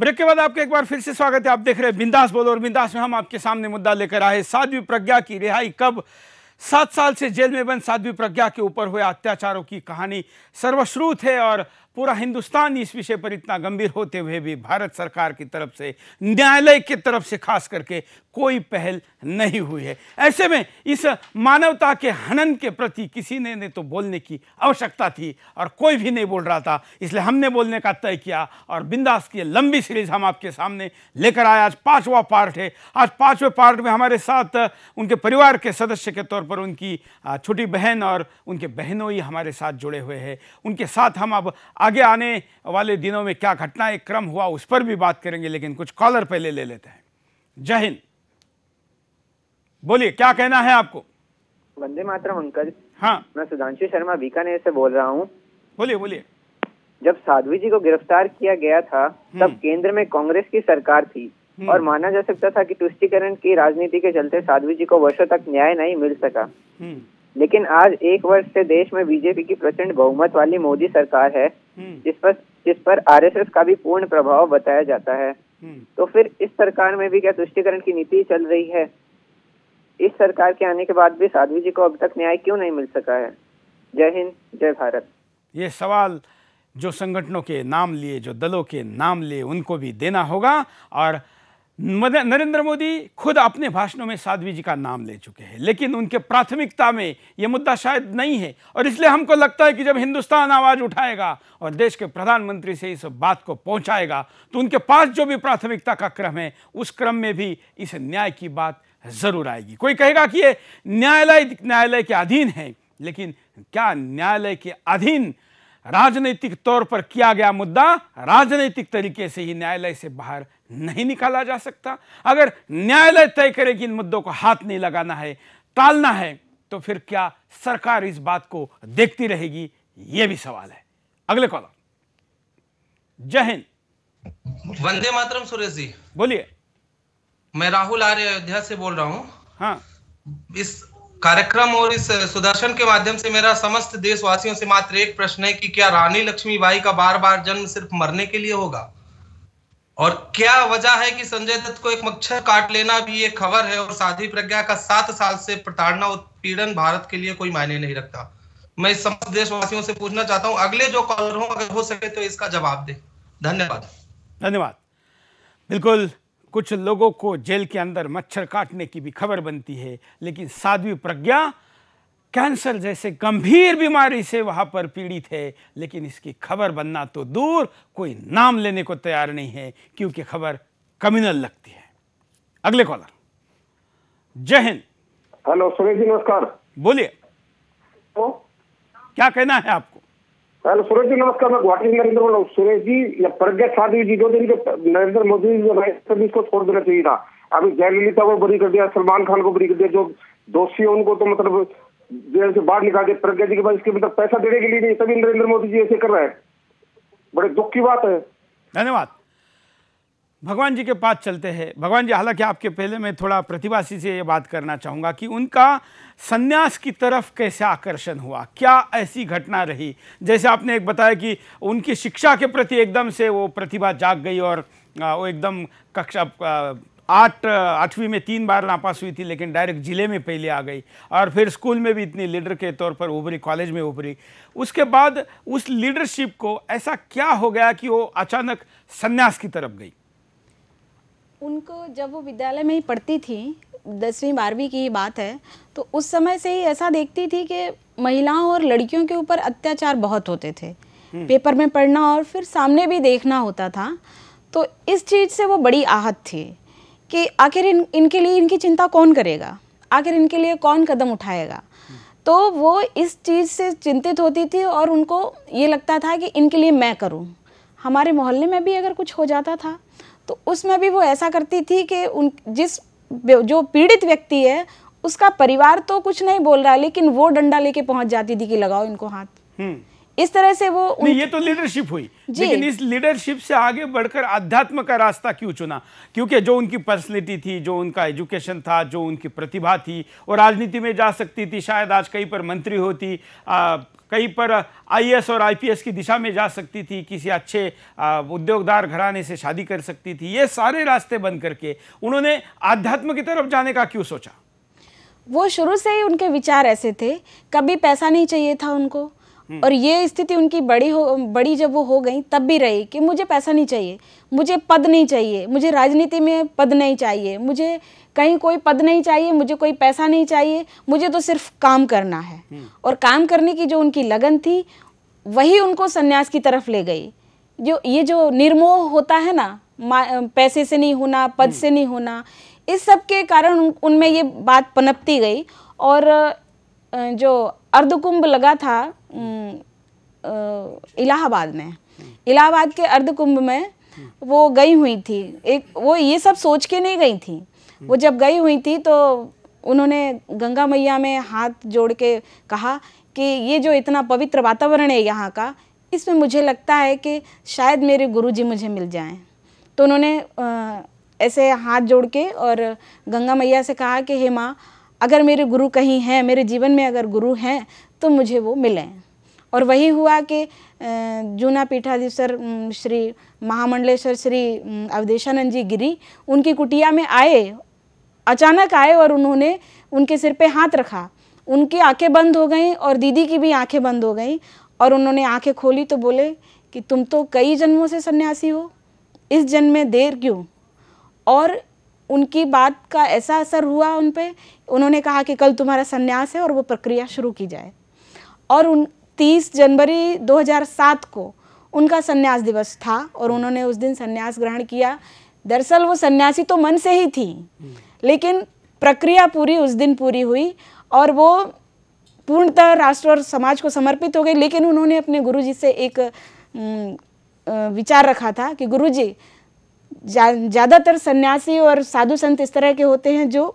Break के बाद आपका एक बार फिर से स्वागत है। आप देख रहे हैं बिंदास बोलो, और बिंदास में हम आपके सामने मुद्दा लेकर आए साध्वी प्रज्ञा की रिहाई कब। 7 साल से जेल में बंद साध्वी प्रज्ञा के ऊपर हुए अत्याचारों की कहानी सर्वश्रुत है और पूरा हिंदुस्तान इस विषय पर इतना गंभीर होते हुए भी भारत सरकार की तरफ से, न्यायालय की तरफ से खास करके कोई पहल नहीं हुई है। ऐसे में इस मानवता के हनन के प्रति किसी ने तो बोलने की आवश्यकता थी और कोई भी नहीं बोल रहा था, इसलिए हमने बोलने का तय किया और बिंदास की लंबी सीरीज हम आपके सामने लेकर आए। आज 5वां पार्ट है। आज 5वें पार्ट में हमारे साथ उनके परिवार के सदस्य के तौर पर उनकी छोटी बहन और उनके बहनों ही हमारे साथ जुड़े हुए हैं। उनके साथ हम अब आगे आने वाले दिनों में क्या घटनाएं क्रम हुआ उस पर भी बात करेंगे, लेकिन कुछ कॉलर पहले ले लेते हैं। जय हिंद, बोलिए क्या कहना है आपको। वंदे मातरम अंकल। हाँ, मैं सुधांशु शर्मा बीकानेर से बोल रहा हूँ। बोलिए बोलिए। जब साध्वी जी को गिरफ्तार किया गया था तब केंद्र में कांग्रेस की सरकार थी और माना जा सकता था कि तुष्टीकरण की राजनीति के चलते साध्वी जी को वर्षों तक न्याय नहीं मिल सका। लेकिन आज 1 वर्ष से देश में बीजेपी की प्रचंड बहुमत वाली मोदी सरकार है, जिस पर आरएसएस का भी पूर्ण प्रभाव बताया जाता है। तो फिर इस सरकार में भी क्या तुष्टीकरण की नीति चल रही है? इस सरकार के आने के बाद भी साध्वी जी को अब तक न्याय क्यों नहीं मिल सका है? जय हिंद, जय भारत। ये सवाल जो संगठनों के नाम लिए, जो दलों के नाम लिए, उनको भी देना होगा। और नरेंद्र मोदी खुद अपने भाषणों में साध्वी जी का नाम ले चुके हैं, लेकिन उनके प्राथमिकता में यह मुद्दा शायद नहीं है। और इसलिए हमको लगता है कि जब हिंदुस्तान आवाज उठाएगा और देश के प्रधानमंत्री से इस बात को पहुंचाएगा तो उनके पास जो भी प्राथमिकता का क्रम है उस क्रम में भी इस न्याय की बात जरूर आएगी। कोई कहेगा कि ये न्यायालय के अधीन है, लेकिन क्या न्यायालय के अधीन राजनीतिक तौर पर किया गया मुद्दा राजनीतिक तरीके से ही न्यायालय से बाहर नहीं निकाला जा सकता? अगर न्यायालय तय करे कि इन मुद्दों को हाथ नहीं लगाना है, टालना है, तो फिर क्या सरकार इस बात को देखती रहेगी? यह भी सवाल है। अगले कॉलर। जय हिंद, वंदे मातरम। सुरेश जी बोलिए। मैं राहुल आर्य अयोध्या से बोल रहा हूँ। हाँ, इस कार्यक्रम और इस सुदर्शन के माध्यम से मेरा समस्त देशवासियों से मात्र एक प्रश्न है कि क्या रानी लक्ष्मीबाई का बार बार जन्म सिर्फ मरने के लिए होगा? और क्या वजह है कि संजय दत्त को एक मच्छर काट लेना भी एक खबर है और साध्वी प्रज्ञा का 7 साल से प्रताड़ना उत्पीड़न भारत के लिए कोई मायने नहीं रखता? मैं इस समस्त देशवासियों से पूछना चाहता हूं, अगले जो कॉलर हो अगर हो सके तो इसका जवाब दे। धन्यवाद। धन्यवाद। बिल्कुल, कुछ लोगों को जेल के अंदर मच्छर काटने की भी खबर बनती है, लेकिन साध्वी प्रज्ञा कैंसर जैसे गंभीर बीमारी से वहां पर पीड़ित है, लेकिन इसकी खबर बनना तो दूर, कोई नाम लेने को तैयार नहीं है क्योंकि खबर कम्युनल लगती है। अगले कॉलर। जय हिंद। हेलो सुरेश जी, नमस्कार। बोलिए, क्या कहना है आपको? हेलो सुरेश जी, नमस्कार। मैं गुवाहाटी से नरेंद्र बोल रहा हूँ। सुरेश जी, या प्रज्ञा साध्वी जी 2 दिन के नरेंद्र मोदी जी को छोड़ देना चाहिए था। अभी जयललिता को बरी कर दिया, सलमान खान को बरी कर दिया, जो दोषी है उनको तो मतलब जेल से बाहर निकाल दिया। प्रज्ञा जी के पास इसके मतलब पैसा देने के लिए नहीं, तभी नरेंद्र मोदी जी ऐसे कर रहे हैं। बड़े दुख की बात है। धन्यवाद। भगवान जी के पास चलते हैं। भगवान जी, हालांकि आपके पहले मैं थोड़ा प्रतिभासी से ये बात करना चाहूँगा कि उनका संन्यास की तरफ कैसे आकर्षण हुआ, क्या ऐसी घटना रही? जैसे आपने एक बताया कि उनकी शिक्षा के प्रति एकदम से वो प्रतिभा जाग गई और वो एकदम कक्षा 8वीं में 3 बार नापास हुई थी, लेकिन डायरेक्ट जिले में पहले आ गई और फिर स्कूल में भी इतनी लीडर के तौर पर उभरी, कॉलेज में उभरी। उसके बाद उस लीडरशिप को ऐसा क्या हो गया कि वो अचानक संन्यास की तरफ गई? उनको जब वो विद्यालय में ही पढ़ती थी, 10वीं 12वीं की ही बात है, तो उस समय से ही ऐसा देखती थी कि महिलाओं और लड़कियों के ऊपर अत्याचार बहुत होते थे। पेपर में पढ़ना और फिर सामने भी देखना होता था। तो इस चीज़ से वो बड़ी आहत थी कि आखिर इनके लिए इनकी चिंता कौन करेगा, आखिर इनके लिए कौन कदम उठाएगा। तो वो इस चीज़ से चिंतित होती थी और उनको ये लगता था कि इनके लिए मैं करूं। हमारे मोहल्ले में भी अगर कुछ हो जाता था तो उसमें भी वो ऐसा करती थी कि जो पीड़ित व्यक्ति है उसका परिवार तो कुछ नहीं बोल रहा, लेकिन वो डंडा लेके पहुंच जाती थी कि लगाओ इनको हाथ। इस तरह से वो नहीं, ये तो लीडरशिप हुई, लेकिन इस लीडरशिप से आगे बढ़कर अध्यात्म का रास्ता क्यों चुना? क्योंकि जो उनकी पर्सनैलिटी थी, जो उनका एजुकेशन था, जो उनकी प्रतिभा थी, और राजनीति में जा सकती थी, शायद आज कहीं पर मंत्री होती, कहीं पर आईएएस और आईपीएस की दिशा में जा सकती थी, किसी अच्छे उद्योगदार घराने से शादी कर सकती थी। ये सारे रास्ते बंद करके उन्होंने आध्यात्म की तरफ जाने का क्यों सोचा? वो शुरू से ही उनके विचार ऐसे थे, कभी पैसा नहीं चाहिए था उनको, और ये स्थिति उनकी बड़ी जब वो हो गई तब भी रही कि मुझे पैसा नहीं चाहिए, मुझे पद नहीं चाहिए, मुझे राजनीति में पद नहीं चाहिए, मुझे कहीं कोई पद नहीं चाहिए, मुझे कोई पैसा नहीं चाहिए, मुझे तो सिर्फ काम करना है। और काम करने की जो उनकी लगन थी वही उनको सन्यास की तरफ ले गई। जो निर्मोह होता है ना, पैसे से नहीं होना, पद से नहीं होना, इस सब के कारण उनमें ये बात पनपती गई। और जो अर्धकुंभ लगा था इलाहाबाद में, इलाहाबाद के अर्धकुंभ में वो गई हुई थी, वो ये सब सोच के नहीं गई थी। वो जब गई हुई थी तो उन्होंने गंगा मैया में हाथ जोड़ के कहा कि ये जो इतना पवित्र वातावरण है यहाँ का, इसमें मुझे लगता है कि शायद मेरे गुरुजी मुझे मिल जाएं। तो उन्होंने ऐसे हाथ जोड़ के और गंगा मैया से कहा कि हे माँ, अगर मेरे गुरु कहीं हैं, मेरे जीवन में अगर गुरु हैं तो मुझे वो मिलें। और वही हुआ कि जूना पीठाधीश्वर श्री महामंडलेश्वर श्री अवधेशानंद जी गिरी उनकी कुटिया में आए, अचानक आए, और उन्होंने उनके सिर पे हाथ रखा। उनकी आंखें बंद हो गईं और दीदी की भी आंखें बंद हो गईं, और उन्होंने आंखें खोली तो बोले कि तुम तो कई जन्मों से सन्यासी हो, इस जन्म में देर क्यों? और उनकी बात का ऐसा असर हुआ उन पे, उन्होंने कहा कि कल तुम्हारा सन्यास है और वो प्रक्रिया शुरू की जाए। और 30 जनवरी 2007 को उनका सन्यास दिवस था और उन्होंने उस दिन सन्यास ग्रहण किया। दरअसल वो सन्यासी तो मन से ही थी, लेकिन प्रक्रिया पूरी उस दिन पूरी हुई और वो पूर्णतः राष्ट्र और समाज को समर्पित हो गई। लेकिन उन्होंने अपने गुरुजी से एक विचार रखा था कि गुरुजी, ज़्यादातर सन्यासी और साधु संत इस तरह के होते हैं जो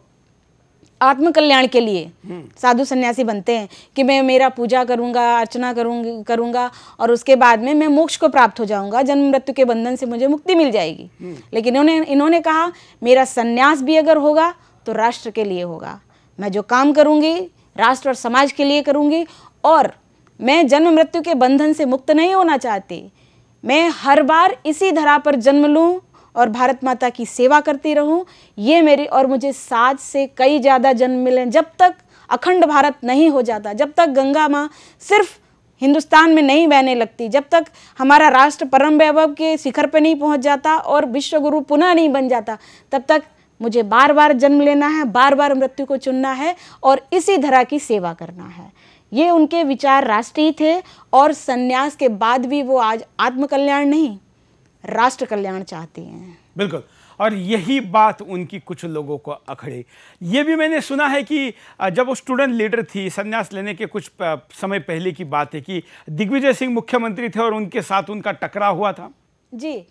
आत्मकल्याण के लिए साधु सन्यासी बनते हैं कि मैं मेरा पूजा करूंगा, अर्चना करूंगा और उसके बाद में मैं मोक्ष को प्राप्त हो जाऊंगा, जन्म मृत्यु के बंधन से मुझे मुक्ति मिल जाएगी। लेकिन इन्होंने कहा मेरा सन्यास भी अगर होगा तो राष्ट्र के लिए होगा, मैं जो काम करूंगी राष्ट्र और समाज के लिए करूंगी, और मैं जन्म मृत्यु के बंधन से मुक्त नहीं होना चाहती। मैं हर बार इसी धरा पर जन्म लूं और भारत माता की सेवा करती रहूं, ये मेरी, और मुझे 7 से कई ज़्यादा जन्म मिले, जब तक अखंड भारत नहीं हो जाता, जब तक गंगा माँ सिर्फ हिंदुस्तान में नहीं बहने लगती, जब तक हमारा राष्ट्र परम वैभव के शिखर पर नहीं पहुंच जाता और विश्व गुरु पुनः नहीं बन जाता, तब तक मुझे बार बार जन्म लेना है, बार बार मृत्यु को चुनना है और इसी धरा की सेवा करना है। ये उनके विचार राष्ट्रीय थे और सन्यास के बाद भी वो आज आत्मकल्याण नहीं, राष्ट्र कल्याण चाहती हैं। बिल्कुल, और यही बात उनकी कुछ लोगों को अखड़े। ये भी मैंने सुना है कि जब वो स्टूडेंट लीडर थी, संन्यास लेने के कुछ समय पहले की बात है कि दिग्विजय सिंह मुख्यमंत्री थे और उनके साथ उनका टकराव हुआ था। जी,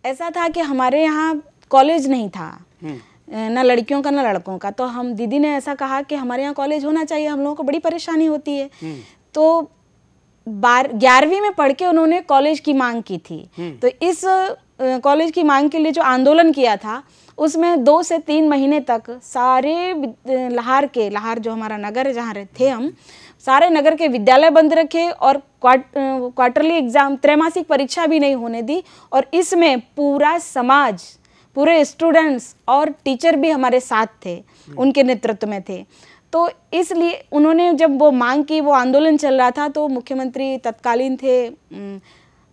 ऐसा था कि हमारे यहाँ कॉलेज नहीं था, ना लड़कियों का ना लड़कों का, तो हम दीदी ने ऐसा कहा कि हमारे यहाँ कॉलेज होना चाहिए, हम लोगों को बड़ी परेशानी होती है। तो 11वीं में पढ़ के उन्होंने कॉलेज की मांग की थी। तो इस कॉलेज की मांग के लिए जो आंदोलन किया था उसमें 2 से 3 महीने तक सारे लाहौर जो हमारा नगर है जहाँ रहते हम, सारे नगर के विद्यालय बंद रखे और क्वार्टरली एग्जाम, त्रैमासिक परीक्षा भी नहीं होने दी। और इसमें पूरा समाज, पूरे स्टूडेंट्स और टीचर भी हमारे साथ थे, उनके नेतृत्व में थे। तो इसलिए उन्होंने जब वो मांग की, वो आंदोलन चल रहा था, तो मुख्यमंत्री तत्कालीन थे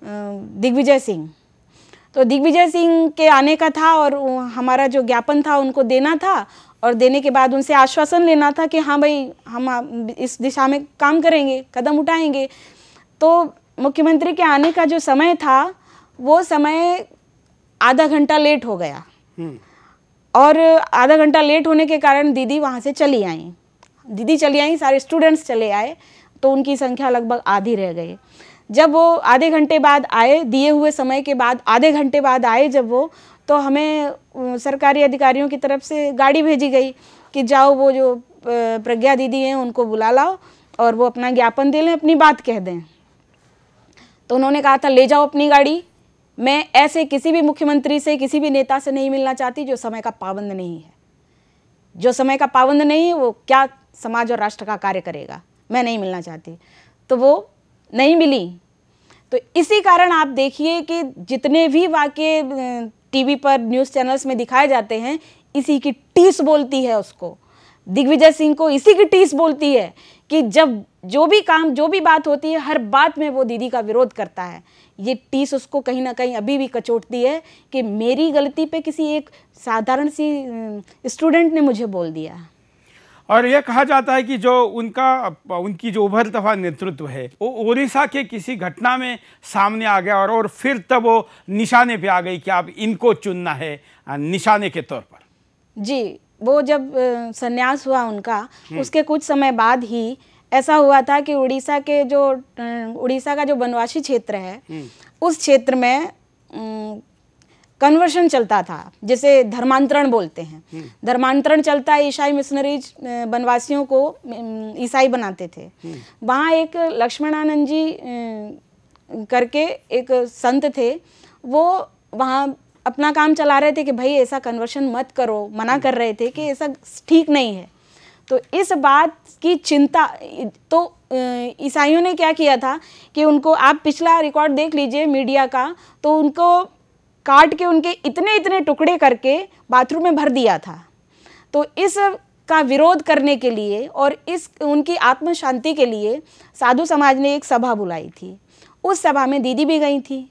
दिग्विजय सिंह। तो दिग्विजय सिंह के आने का था और हमारा जो ज्ञापन था उनको देना था और देने के बाद उनसे आश्वासन लेना था कि हाँ भाई हम इस दिशा में काम करेंगे, कदम उठाएंगे। तो मुख्यमंत्री के आने का जो समय था वो समय आधा घंटा लेट हो गया और आधा घंटा लेट होने के कारण दीदी वहाँ से चली आई, सारे स्टूडेंट्स चले आए, तो उनकी संख्या लगभग आधी रह गई। जब वो आधे घंटे बाद आए, दिए हुए समय के बाद आधे घंटे बाद आए जब वो, तो हमें सरकारी अधिकारियों की तरफ से गाड़ी भेजी गई कि जाओ वो जो प्रज्ञा दीदी हैं उनको बुला लाओ और वो अपना ज्ञापन दे लें, अपनी बात कह दें। तो उन्होंने कहा था ले जाओ अपनी गाड़ी, मैं ऐसे किसी भी मुख्यमंत्री से, किसी भी नेता से नहीं मिलना चाहती जो समय का पाबंद नहीं है। जो समय का पाबंद नहीं है वो क्या समाज और राष्ट्र का कार्य करेगा, मैं नहीं मिलना चाहती। तो वो नहीं मिली। तो इसी कारण आप देखिए कि जितने भी वाक्य टीवी पर न्यूज़ चैनल्स में दिखाए जाते हैं, इसी की टीस बोलती है उसको। दिग्विजय सिंह को इसी की टीस बोलती है कि जब जो भी काम, जो भी बात होती है, हर बात में वो दीदी का विरोध करता है। ये टीस उसको कहीं ना कहीं अभी भी कचोटती है कि मेरी गलती पे किसी एक साधारण सी स्टूडेंट ने मुझे बोल दिया। और यह कहा जाता है कि जो उनकी जो उभरता हुआ नेतृत्व है वो ओडिशा के किसी घटना में सामने आ गया और फिर तब वो निशाने पे आ गई कि अब इनको चुनना है निशाने के तौर पर। जी, वो जब संन्यास हुआ उनका, उसके कुछ समय बाद ही ऐसा हुआ था कि उड़ीसा का जो बनवासी क्षेत्र है, उस क्षेत्र में कन्वर्शन चलता था, जिसे धर्मांतरण बोलते हैं। धर्मांतरण चलता है, ईसाई मिशनरीज बनवासियों को ईसाई बनाते थे। वहाँ एक लक्ष्मणानंद जी करके एक संत थे, वो वहाँ अपना काम चला रहे थे कि भाई ऐसा कन्वर्शन मत करो, मना कर रहे थे कि ऐसा ठीक नहीं है। तो इस बात की चिंता, तो ईसाइयों ने क्या किया था कि उनको, आप पिछला रिकॉर्ड देख लीजिए मीडिया का, तो उनको काट के उनके इतने इतने टुकड़े करके बाथरूम में भर दिया था। तो इस का विरोध करने के लिए और इस उनकी आत्म शांति के लिए साधु समाज ने एक सभा बुलाई थी। उस सभा में दीदी भी गई थी।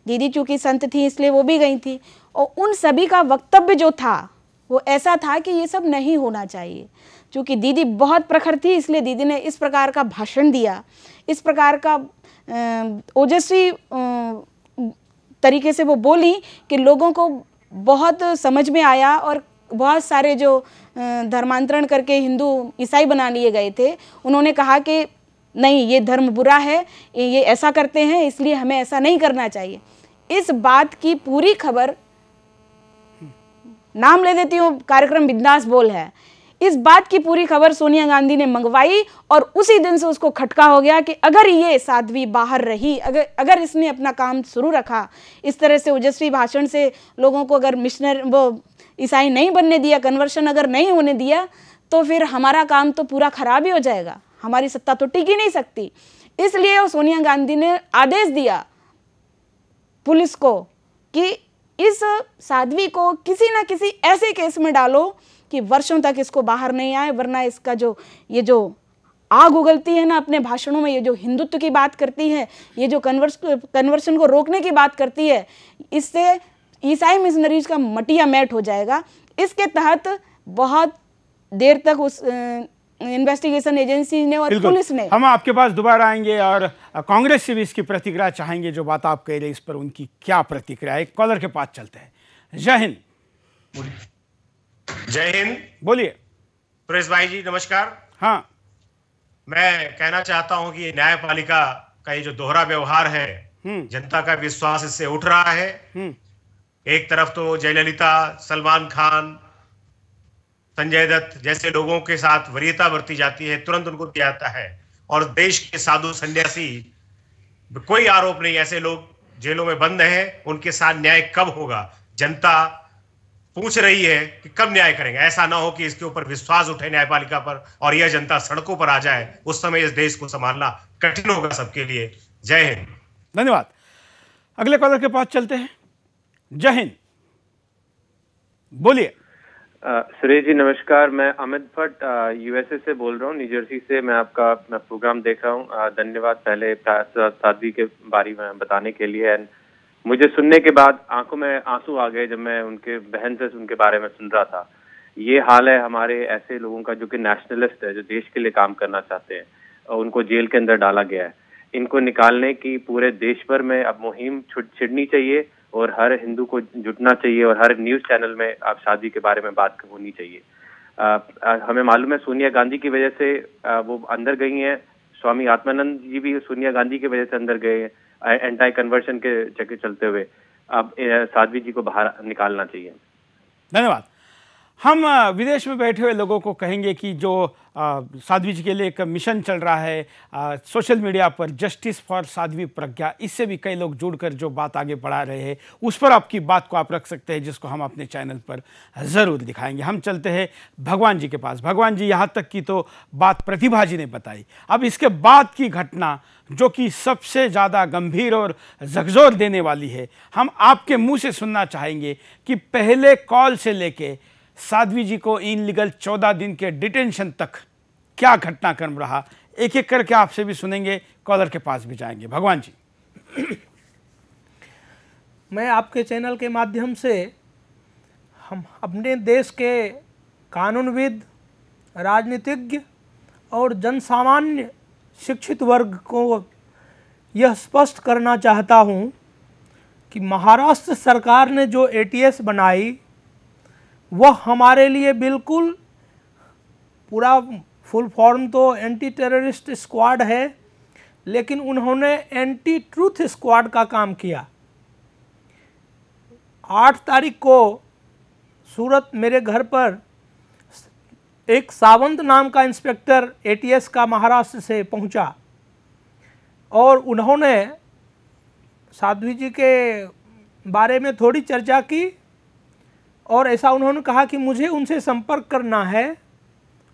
दीदी चूँकि संत थी इसलिए वो भी गई थी। और उन सभी का वक्तव्य जो था वो ऐसा था कि ये सब नहीं होना चाहिए। चूँकि दीदी बहुत प्रखर थी इसलिए दीदी ने इस प्रकार का भाषण दिया, इस प्रकार का ओजस्वी तरीके से वो बोली कि लोगों को बहुत समझ में आया। और बहुत सारे जो धर्मांतरण करके हिंदू ईसाई बना लिए गए थे, उन्होंने कहा कि नहीं, ये धर्म बुरा है, ये ऐसा करते हैं, इसलिए हमें ऐसा नहीं करना चाहिए। इस बात की पूरी खबर, नाम ले देती हूँ, कार्यक्रम बिंदास बोल है, इस बात की पूरी खबर सोनिया गांधी ने मंगवाई और उसी दिन से उसको खटका हो गया कि अगर ये साध्वी बाहर रही, अगर इसने अपना काम शुरू रखा, इस तरह से ओजस्वी भाषण से लोगों को अगर वो ईसाई नहीं बनने दिया, कन्वर्शन अगर नहीं होने दिया, तो फिर हमारा काम तो पूरा खराब ही हो जाएगा, हमारी सत्ता तो टिक ही नहीं सकती। इसलिए सोनिया गांधी ने आदेश दिया पुलिस को कि इस साध्वी को किसी ना किसी ऐसे केस में डालो कि वर्षों तक इसको बाहर नहीं आए, वरना इसका ये जो आग उगलती है ना अपने भाषणों में, ये जो हिंदुत्व की बात करती है, ये जो कन्वर्शन को रोकने की बात करती है, इससे ईसाई मिशनरीज का मटिया मैट हो जाएगा। इसके तहत बहुत देर तक उस इन्वेस्टिगेशन एजेंसी ने और पुलिस ने, हम आपके पास दोबारा आएंगे और कांग्रेस से भी इसकी प्रतिक्रिया चाहेंगे। जो बात आप कह रहे हैं इस पर उनकी क्या प्रतिक्रिया है। कॉलर के पास चलते हैं। जय हिंद। जय हिंद। बोलिए। प्रेस भाई जी नमस्कार। हाँ, मैं कहना चाहता हूं कि न्यायपालिका का ये जो दोहरा व्यवहार है, जनता का विश्वास इससे उठ रहा है। एक तरफ तो जयललिता, सलमान खान, संजय दत्त जैसे लोगों के साथ वरीयता बरती जाती है, तुरंत उनको दिया जाता है, और देश के साधु सन्यासी, कोई आरोप नहीं, ऐसे लोग जेलों में बंद हैं, उनके साथ न्याय कब होगा? जनता पूछ रही है कि कब न्याय करेंगे। ऐसा ना हो कि इसके ऊपर विश्वास उठे न्यायपालिका पर और यह जनता सड़कों पर आ जाए, उस समय इस देश को संभालना कठिन होगा सबके लिए। जय हिंद। धन्यवाद। अगले कॉलर के पास चलते हैं। जय हिंद। बोलिए। सुरेश जी नमस्कार, मैं अमित भट्ट यूएसए से बोल रहा हूँ, न्यू जर्सी से। मैं प्रोग्राम देख रहा हूँ। धन्यवाद पहले साध्वी के बारे में बताने के लिए। मुझे सुनने के बाद आंखों में आंसू आ गए जब मैं उनके बहन से उनके बारे में सुन रहा था। ये हाल है हमारे ऐसे लोगों का जो कि नेशनलिस्ट है, जो देश के लिए काम करना चाहते हैं, और उनको जेल के अंदर डाला गया है। इनको निकालने की पूरे देश भर में अब मुहिम छिड़नी चाहिए और हर हिंदू को जुटना चाहिए और हर न्यूज चैनल में आप शादी के बारे में बात होनी चाहिए। हमें मालूम है सोनिया गांधी की वजह से वो अंदर गई हैं। स्वामी आत्मानंद जी भी सोनिया गांधी की वजह से अंदर गए हैं, एंटी कन्वर्शन के चक्कर चलते हुए। अब साध्वी जी को बाहर निकालना चाहिए। धन्यवाद। हम विदेश में बैठे हुए लोगों को कहेंगे कि जो साध्वी जी के लिए एक मिशन चल रहा है सोशल मीडिया पर, जस्टिस फॉर साध्वी प्रज्ञा, इससे भी कई लोग जुड़कर जो बात आगे बढ़ा रहे हैं, उस पर आपकी बात को आप रख सकते हैं, जिसको हम अपने चैनल पर ज़रूर दिखाएंगे। हम चलते हैं भगवान जी के पास। भगवान जी, यहाँ तक की तो बात प्रतिभा जी ने बताई, अब इसके बाद की घटना जो कि सबसे ज़्यादा गंभीर और झकझोर देने वाली है, हम आपके मुंह से सुनना चाहेंगे कि पहले कॉल से लेके साध्वी जी को इनलीगल 14 दिन के डिटेंशन तक क्या घटनाक्रम रहा। एक एक करके आपसे भी सुनेंगे, कॉलर के पास भी जाएंगे। भगवान जी, मैं आपके चैनल के माध्यम से हम अपने देश के कानूनविद, राजनीतिज्ञ और जनसामान्य शिक्षित वर्ग को यह स्पष्ट करना चाहता हूं कि महाराष्ट्र सरकार ने जो एटीएस बनाई वह हमारे लिए बिल्कुल पूरा फुल फॉर्म तो एंटी टेररिस्ट स्क्वाड है, लेकिन उन्होंने एंटी ट्रूथ स्क्वाड का काम किया। 8 तारीख को सूरत मेरे घर पर एक सावंत नाम का इंस्पेक्टर एटीएस का महाराष्ट्र से पहुंचा और उन्होंने साध्वी जी के बारे में थोड़ी चर्चा की और ऐसा उन्होंने कहा कि मुझे उनसे संपर्क करना है,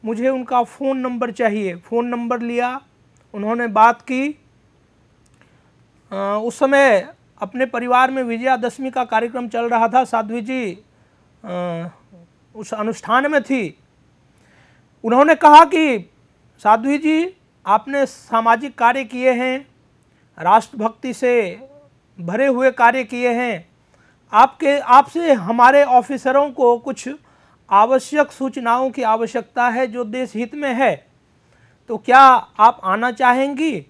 मुझे उनका फ़ोन नंबर चाहिए। फ़ोन नंबर लिया, उन्होंने बात की। उस समय अपने परिवार में विजयादशमी का कार्यक्रम चल रहा था, साध्वी जी उस अनुष्ठान में थी। उन्होंने कहा कि साध्वी जी, आपने सामाजिक कार्य किए हैं, राष्ट्रभक्ति से भरे हुए कार्य किए हैं, आपसे हमारे ऑफिसरों को कुछ आवश्यक सूचनाओं की आवश्यकता है जो देश हित में है, तो क्या आप आना चाहेंगी?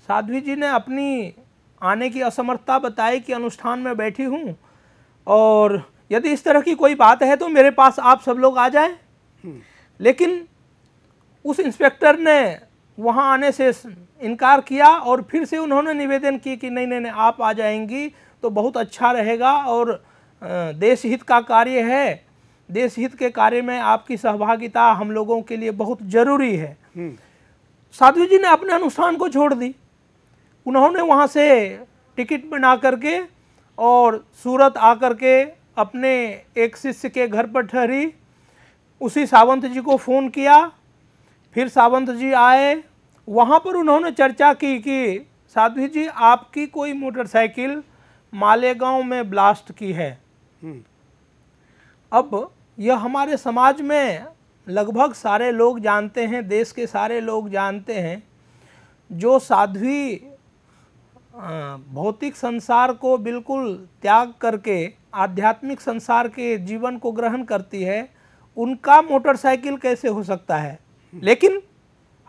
साध्वी जी ने अपनी आने की असमर्थता बताई कि अनुष्ठान में बैठी हूँ और यदि इस तरह की कोई बात है तो मेरे पास आप सब लोग आ जाएं। लेकिन उस इंस्पेक्टर ने वहाँ आने से इनकार किया और फिर से उन्होंने निवेदन की कि नहीं नहीं नहीं, आप आ जाएंगी तो बहुत अच्छा रहेगा और देश हित का कार्य है, देश हित के कार्य में आपकी सहभागिता हम लोगों के लिए बहुत ज़रूरी है। साध्वी जी ने अपने अनुष्ठान को छोड़ दी। उन्होंने वहाँ से टिकट बना करके और सूरत आकर के अपने एक शिष्य के घर पर ठहरी। उसी सावंत जी को फ़ोन किया, फिर सावंत जी आए। वहाँ पर उन्होंने चर्चा की कि साध्वी जी, आपकी कोई मोटरसाइकिल मालेगांव में ब्लास्ट की है। अब यह हमारे समाज में लगभग सारे लोग जानते हैं, देश के सारे लोग जानते हैं। जो साध्वी भौतिक संसार को बिल्कुल त्याग करके आध्यात्मिक संसार के जीवन को ग्रहण करती है, उनका मोटरसाइकिल कैसे हो सकता है? लेकिन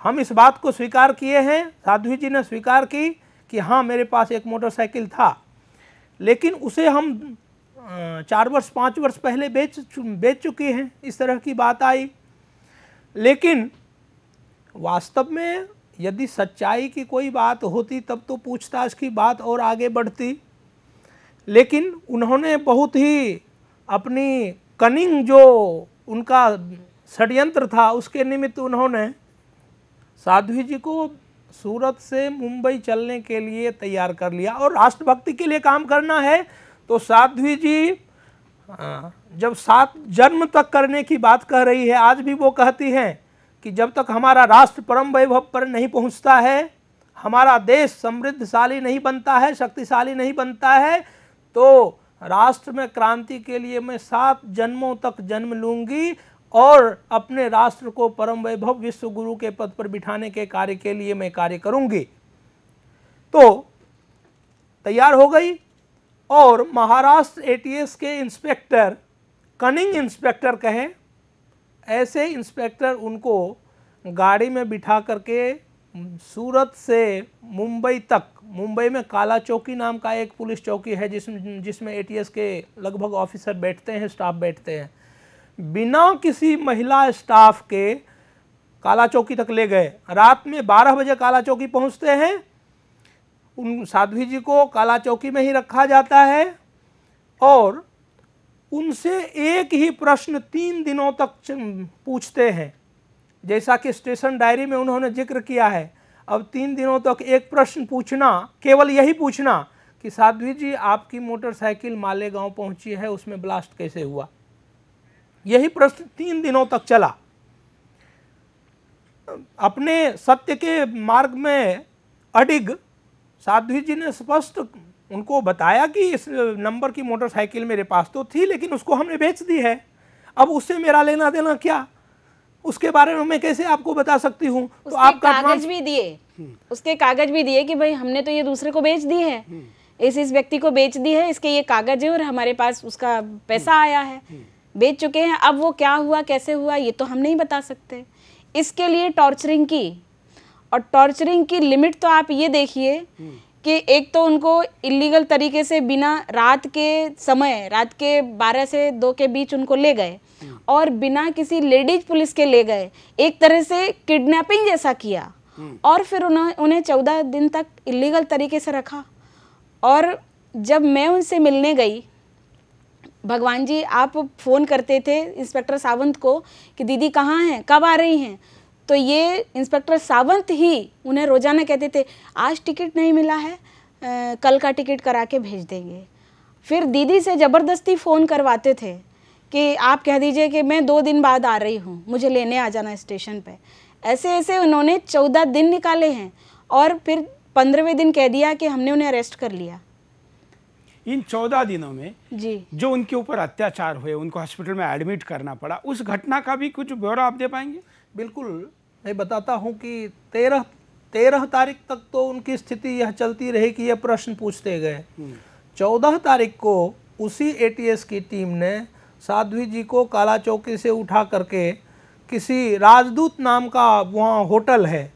हम इस बात को स्वीकार किए हैं, साध्वी जी ने स्वीकार की कि हाँ, मेरे पास एक मोटरसाइकिल था, लेकिन उसे हम 4 वर्ष 5 वर्ष पहले बेच चुके हैं। इस तरह की बात आई। लेकिन वास्तव में यदि सच्चाई की कोई बात होती तब तो पूछताछ की बात और आगे बढ़ती, लेकिन उन्होंने बहुत ही अपनी कनिंग, जो उनका षड्यंत्र था, उसके निमित्त उन्होंने साध्वी जी को सूरत से मुंबई चलने के लिए तैयार कर लिया। और राष्ट्रभक्ति के लिए काम करना है तो साध्वी जी जब 7 जन्म तक करने की बात कह रही है, आज भी वो कहती हैं कि जब तक हमारा राष्ट्र परम वैभव पर नहीं पहुंचता है, हमारा देश समृद्धशाली नहीं बनता है, शक्तिशाली नहीं बनता है, तो राष्ट्र में क्रांति के लिए मैं 7 जन्मों तक जन्म लूंगी और अपने राष्ट्र को परम वैभव विश्व गुरु के पद पर बिठाने के कार्य के लिए मैं कार्य करूंगी। तो तैयार हो गई और महाराष्ट्र एटीएस के इंस्पेक्टर, कनिंग इंस्पेक्टर कहें, ऐसे इंस्पेक्टर उनको गाड़ी में बिठा करके सूरत से मुंबई तक, मुंबई में काला चौकी नाम का एक पुलिस चौकी है जिसमें एटीएस के लगभग ऑफिसर बैठते हैं, स्टाफ बैठते हैं, बिना किसी महिला स्टाफ के काला चौकी तक ले गए। रात में 12 बजे काला चौकी पहुंचते हैं। उन साध्वी जी को काला चौकी में ही रखा जाता है और उनसे एक ही प्रश्न 3 दिनों तक पूछते हैं, जैसा कि स्टेशन डायरी में उन्होंने जिक्र किया है। अब 3 दिनों तक एक प्रश्न पूछना, केवल यही पूछना कि साध्वी जी आपकी मोटरसाइकिल मालेगांव पहुंची है, उसमें ब्लास्ट कैसे हुआ। यही प्रश्न 3 दिनों तक चला। अपने सत्य के मार्ग में अडिग साध्वी जी ने स्पष्ट उनको बताया कि इस नंबर की मोटरसाइकिल मेरे पास तो थी, लेकिन उसको हमने बेच दी है। अब उससे मेरा लेना देना क्या, उसके बारे में मैं कैसे आपको बता सकती हूँ। तो आपका कागज भी दिए, उसके कागज भी दिए कि भाई हमने तो ये दूसरे को बेच दी है, इस व्यक्ति को बेच दी है, इसके ये कागज है और हमारे पास उसका पैसा आया है, बेच चुके हैं। अब वो क्या हुआ कैसे हुआ ये तो हम नहीं बता सकते। इसके लिए टॉर्चरिंग की, और टॉर्चरिंग की लिमिट तो आप ये देखिए कि एक तो उनको इलीगल तरीके से बिना रात के 12 से 2 के बीच उनको ले गए और बिना किसी लेडीज पुलिस के ले गए, एक तरह से किडनैपिंग जैसा किया, और फिर उन्हें 14 दिन तक इलीगल तरीके से रखा। और जब मैं उनसे मिलने गई, भगवान जी आप फ़ोन करते थे इंस्पेक्टर सावंत को कि दीदी कहाँ हैं, कब आ रही हैं, तो ये इंस्पेक्टर सावंत ही उन्हें रोज़ाना कहते थे आज टिकट नहीं मिला है, कल का टिकट करा के भेज देंगे। फिर दीदी से ज़बरदस्ती फ़ोन करवाते थे कि आप कह दीजिए कि मैं 2 दिन बाद आ रही हूँ, मुझे लेने आ जाना स्टेशन पे। ऐसे ऐसे उन्होंने 14 दिन निकाले हैं और फिर 15वें दिन कह दिया कि हमने उन्हें अरेस्ट कर लिया। इन 14 दिनों में जी जो उनके ऊपर अत्याचार हुए, उनको हॉस्पिटल में एडमिट करना पड़ा, उस घटना का भी कुछ ब्यौरा आप दे पाएंगे? बिल्कुल, मैं बताता हूं कि 13 तारीख तक तो उनकी स्थिति यह चलती रही कि यह प्रश्न पूछते गए। 14 तारीख को उसी एटीएस की टीम ने साध्वी जी को काला चौकी से उठा करके किसी राजदूत नाम का वहाँ होटल है,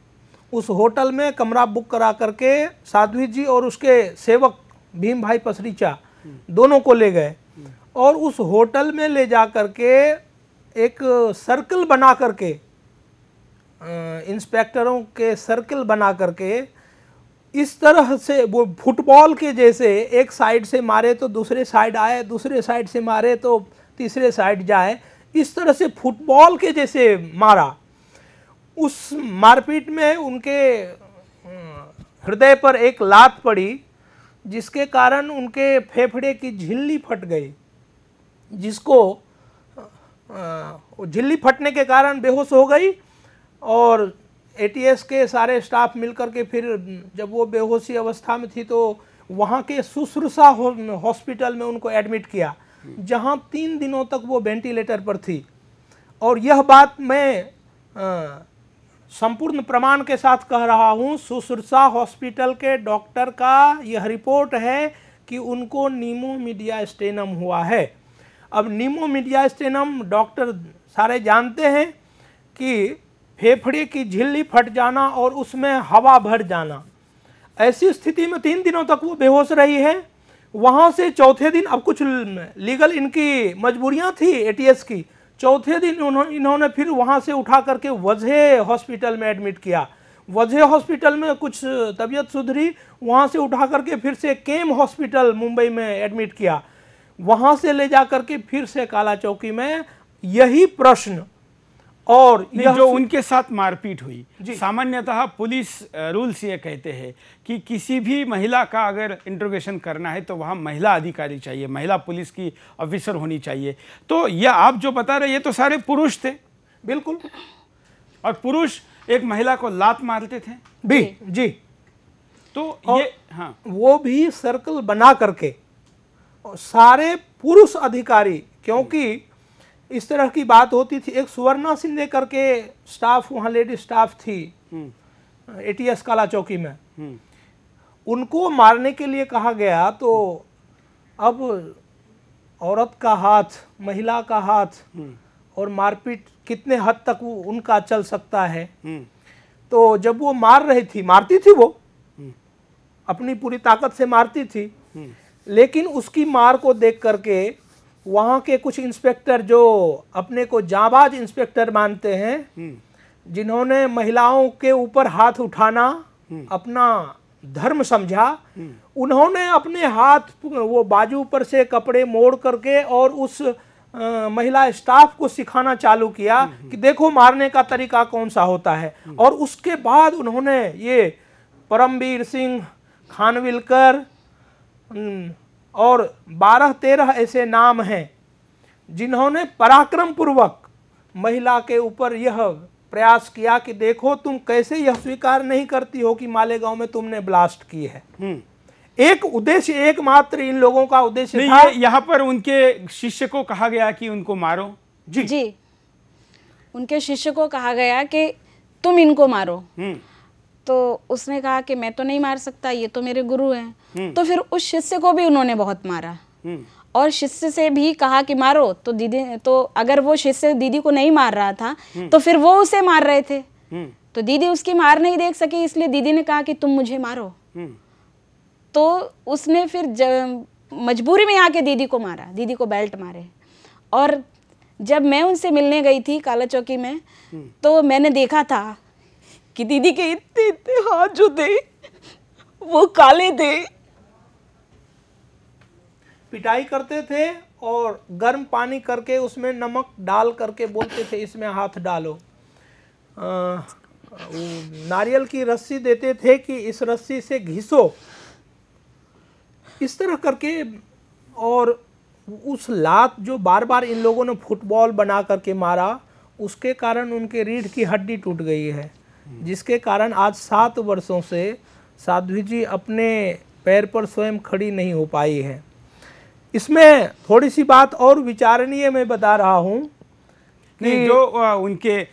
उस होटल में कमरा बुक करा करके साध्वी जी और उसके सेवक भीम भाई पसरीचा दोनों को ले गए और उस होटल में ले जा करके एक सर्कल बना करके, इंस्पेक्टरों के सर्कल बना करके इस तरह से वो फुटबॉल के जैसे एक साइड से मारे तो दूसरे साइड आए, दूसरे साइड से मारे तो तीसरे साइड जाए, इस तरह से फुटबॉल के जैसे मारा। उस मारपीट में उनके हृदय पर एक लात पड़ी जिसके कारण उनके फेफड़े की झिल्ली फट गई, जिसको झिल्ली फटने के कारण बेहोश हो गई और एटीएस के सारे स्टाफ मिलकर के फिर जब वो बेहोशी अवस्था में थी तो वहाँ के शुश्रूषा हॉस्पिटल में उनको एडमिट किया, जहाँ 3 दिनों तक वो वेंटिलेटर पर थी। और यह बात मैं संपूर्ण प्रमाण के साथ कह रहा हूँ, शुश्रूषा हॉस्पिटल के डॉक्टर का यह रिपोर्ट है कि उनको नीमोमीडिया स्टेनम हुआ है। अब नीमोमीडिया स्टेनम डॉक्टर सारे जानते हैं कि फेफड़े की झिल्ली फट जाना और उसमें हवा भर जाना, ऐसी स्थिति में 3 दिनों तक वो बेहोश रही है। वहाँ से चौथे दिन, अब कुछ लीगल इनकी मजबूरियाँ थी एटीएस की, चौथे दिन इन्होंने फिर वहाँ से उठा करके वजह हॉस्पिटल में एडमिट किया। वजह हॉस्पिटल में कुछ तबीयत सुधरी, वहाँ से उठा करके फिर से केम हॉस्पिटल मुंबई में एडमिट किया, वहाँ से ले जा करके फिर से काला चौकी में यही प्रश्न। और जो उनके साथ मारपीट हुई, सामान्यतः पुलिस रूल्स ये कहते हैं कि किसी भी महिला का अगर इंट्रोगेशन करना है तो वहाँ महिला अधिकारी चाहिए, महिला पुलिस की ऑफिसर होनी चाहिए। तो यह आप जो बता रहे ये तो सारे पुरुष थे। बिल्कुल, और पुरुष एक महिला को लात मारते थे भी जी। तो ये हाँ, वो भी सर्कल बना करके सारे पुरुष अधिकारी, क्योंकि इस तरह की बात होती थी। एक सुवर्णा सिंधे करके स्टाफ, वहाँ लेडी स्टाफ थी एटीएस काला चौकी में, उनको मारने के लिए कहा गया। तो अब औरत का हाथ, महिला का हाथ और मारपीट कितने हद तक उनका चल सकता है। तो जब वो मार रही थी, मारती थी वो अपनी पूरी ताकत से मारती थी, लेकिन उसकी मार को देख करके वहाँ के कुछ इंस्पेक्टर जो अपने को जाबाज इंस्पेक्टर मानते हैं, जिन्होंने महिलाओं के ऊपर हाथ उठाना अपना धर्म समझा। उन्होंने अपने हाथ वो बाजू पर से कपड़े मोड़ करके और उस महिला स्टाफ को सिखाना चालू किया कि देखो मारने का तरीका कौन सा होता है। और उसके बाद उन्होंने ये परमवीर सिंह, खानविलकर और 12-13 ऐसे नाम हैं जिन्होंने पराक्रम पूर्वक महिला के ऊपर यह प्रयास किया कि देखो तुम कैसे यह स्वीकार नहीं करती हो कि मालेगांव में तुमने ब्लास्ट की है। एक उद्देश्य, एकमात्र इन लोगों का उद्देश्य था। यहाँ पर उनके शिष्य को कहा गया कि उनको मारो। जी, उनके शिष्य को कहा गया कि तुम इनको मारो। तो उसने कहा कि मैं तो नहीं मार सकता, ये तो मेरे गुरु हैं। तो फिर उस शिष्य को भी उन्होंने बहुत मारा और शिष्य से भी कहा कि मारो। तो दीदी, तो अगर वो शिष्य दीदी को नहीं मार रहा था तो फिर वो उसे मार रहे थे। तो दीदी उसकी मार नहीं देख सकी, इसलिए दीदी ने कहा कि तुम मुझे मारो। तो उसने फिर मजबूरी में आके दीदी को मारा, दीदी को बेल्ट मारे। और जब मैं उनसे मिलने गई थी काला चौकी में, तो मैंने देखा था कि दीदी के इतने इतने हाथ जो थे वो काले थे। पिटाई करते थे और गर्म पानी करके उसमें नमक डाल करके बोलते थे इसमें हाथ डालो। नारियल की रस्सी देते थे कि इस रस्सी से घिसो, इस तरह करके। और उस लात जो बार बार इन लोगों ने फुटबॉल बना करके मारा, उसके कारण उनके रीढ़ की हड्डी टूट गई है, जिसके कारण आज 7 वर्षों से साध्वी जी अपने पैर पर स्वयं खड़ी नहीं हो पाई है। इसमें थोड़ी सी बात और विचारणीय मैं बता रहा हूँ कि जो उनके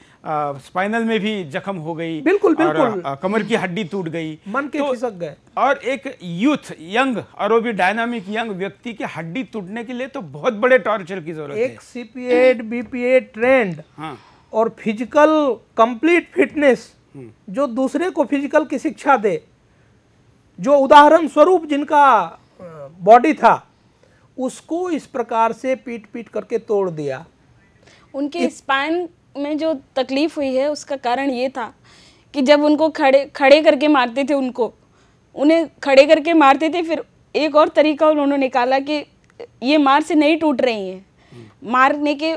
स्पाइनल में भी जख्म हो गई, बिल्कुल बिल्कुल, और कमर की हड्डी टूट गई, मन के खिसक गए। और एक यूथ यंग और वो भी डायनामिक यंग व्यक्ति की हड्डी टूटने के लिए तो बहुत बड़े टॉर्चर की जरूरत है। एक CPA BPA ट्रेंड और फिजिकल कंप्लीट फिटनेस, जो दूसरे को फिजिकल की शिक्षा दे, जो उदाहरण स्वरूप जिनका बॉडी था, उसको इस प्रकार से पीट पीट करके तोड़ दिया। उनके स्पाइन में जो तकलीफ हुई है उसका कारण ये था कि जब उनको खड़े करके मारते थे, उन्हें खड़े करके मारते थे। फिर एक और तरीका उन्होंने निकाला कि ये मार से नहीं टूट रही हैं, मारने के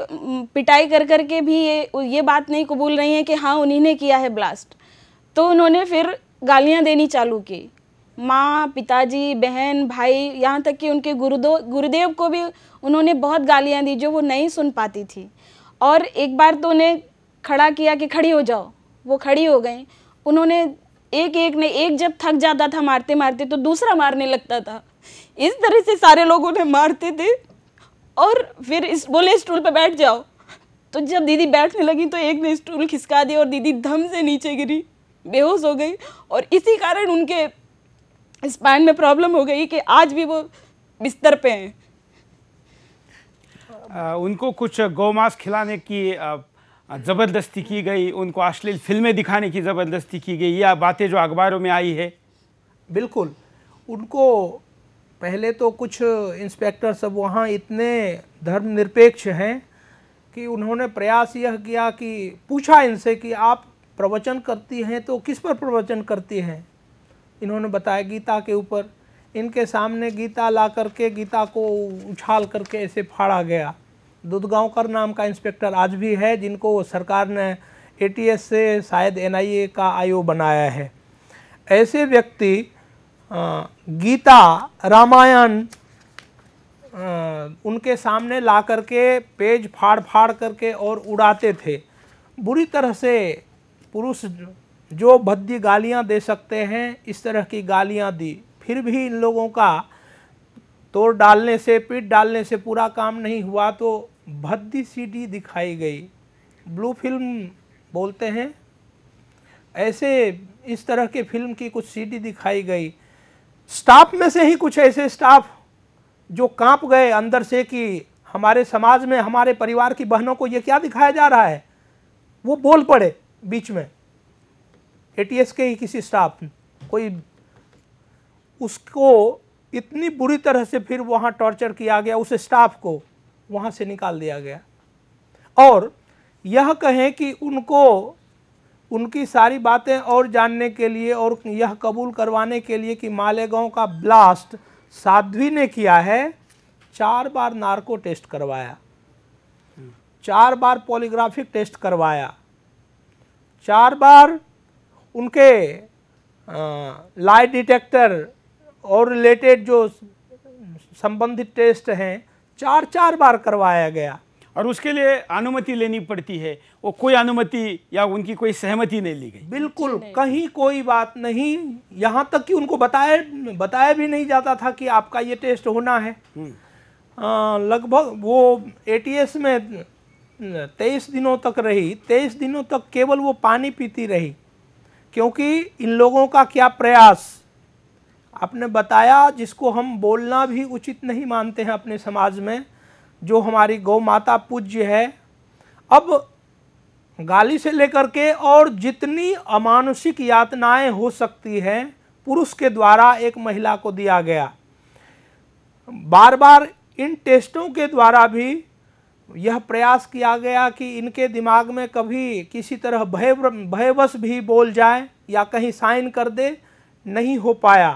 पिटाई कर करके भी ये बात नहीं कबूल रही है कि हाँ उन्हीं ने किया है ब्लास्ट। तो उन्होंने फिर गालियाँ देनी चालू की, माँ, पिताजी, बहन, भाई, यहाँ तक कि उनके गुरुदेव को भी उन्होंने बहुत गालियाँ दी जो वो नहीं सुन पाती थी। और एक बार तो उन्हें खड़ा किया कि खड़ी हो जाओ, वो खड़ी हो गई। उन्होंने एक जब थक जाता था मारते मारते तो दूसरा मारने लगता था। इस तरह से सारे लोग उन्हें मारते थे और फिर बोले स्टूल पे बैठ जाओ। तो जब दीदी बैठने लगी तो एक ने स्टूल खिसका दिया और दीदी धम से नीचे गिरी, बेहोश हो गई। और इसी कारण उनके स्पाइन में प्रॉब्लम हो गई कि आज भी वो बिस्तर पे हैं। उनको कुछ गौमांस खिलाने की ज़बरदस्ती की गई, उनको अश्लील फिल्में दिखाने की ज़बरदस्ती की गई, या बातें जो अखबारों में आई है। बिल्कुल, उनको पहले तो कुछ इंस्पेक्टर सब वहाँ इतने धर्मनिरपेक्ष हैं कि उन्होंने प्रयास यह किया कि पूछा इनसे कि आप प्रवचन करती हैं तो किस पर प्रवचन करती हैं। इन्होंने बताया गीता के ऊपर। इनके सामने गीता ला करके गीता को उछाल करके ऐसे फाड़ा गया। दुधगांवकर नाम का इंस्पेक्टर आज भी है, जिनको सरकार ने ATS से शायद NIA का IO बनाया है। ऐसे व्यक्ति गीता, रामायण उनके सामने ला करके पेज फाड़ फाड़ करके और उड़ाते थे। बुरी तरह से पुरुष जो भद्दी गालियां दे सकते हैं, इस तरह की गालियां दी। फिर भी इन लोगों का तोड़ डालने से, पीट डालने से पूरा काम नहीं हुआ तो भद्दी CD दिखाई गई, ब्लू फिल्म बोलते हैं, ऐसे इस तरह के फिल्म की कुछ CD दिखाई गई। स्टाफ में से ही कुछ ऐसे स्टाफ जो कांप गए अंदर से कि हमारे समाज में, हमारे परिवार की बहनों को ये क्या दिखाया जा रहा है, वो बोल पड़े बीच में। ATS के ही किसी स्टाफ कोई, उसको इतनी बुरी तरह से फिर वहाँ टॉर्चर किया गया, उस स्टाफ को वहाँ से निकाल दिया गया। और यह कहें कि उनको उनकी सारी बातें और जानने के लिए और यह कबूल करवाने के लिए कि मालेगांव का ब्लास्ट साध्वी ने किया है, 4 बार नार्को टेस्ट करवाया, 4 बार पॉलीग्राफिक टेस्ट करवाया, 4 बार उनके लाई डिटेक्टर और रिलेटेड जो संबंधित टेस्ट हैं 4 बार करवाया गया। और उसके लिए अनुमति लेनी पड़ती है, वो कोई अनुमति या उनकी कोई सहमति नहीं ली गई। बिल्कुल कहीं कोई बात नहीं, यहाँ तक कि उनको बताया भी नहीं जाता था कि आपका ये टेस्ट होना है। लगभग वो ATS में 23 दिनों तक रही, 23 दिनों तक केवल वो पानी पीती रही, क्योंकि इन लोगों का क्या प्रयास आपने बताया, जिसको हम बोलना भी उचित नहीं मानते हैं अपने समाज में, जो हमारी गौ माता पूज्य है। अब गाली से लेकर के और जितनी अमानुषिक यातनाएं हो सकती हैं पुरुष के द्वारा एक महिला को दिया गया। बार बार इन टेस्टों के द्वारा भी यह प्रयास किया गया कि इनके दिमाग में कभी किसी तरह भयवश भी बोल जाए या कहीं साइन कर दे, नहीं हो पाया।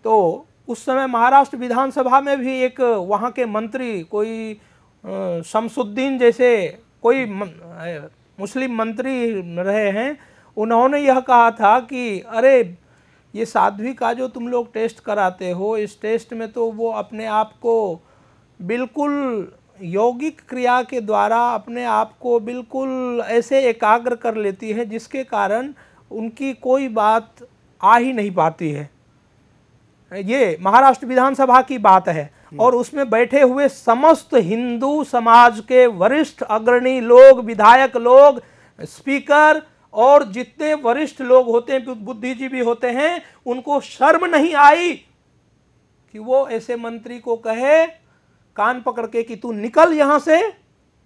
तो उस समय महाराष्ट्र विधानसभा में भी एक वहाँ के मंत्री, कोई शमसुद्दीन जैसे कोई मुस्लिम मंत्री रहे हैं, उन्होंने यह कहा था कि अरे ये साध्वी का जो तुम लोग टेस्ट कराते हो, इस टेस्ट में तो वो अपने आप को बिल्कुल यौगिक क्रिया के द्वारा अपने आप को बिल्कुल ऐसे एकाग्र कर लेती है जिसके कारण उनकी कोई बात आ ही नहीं पाती है। ये महाराष्ट्र विधानसभा की बात है और उसमें बैठे हुए समस्त हिंदू समाज के वरिष्ठ अग्रणी लोग, विधायक लोग, स्पीकर और जितने वरिष्ठ लोग होते हैं, बुद्धिजीवी होते हैं, उनको शर्म नहीं आई कि वो ऐसे मंत्री को कहे कान पकड़ के कि तू निकल यहां से,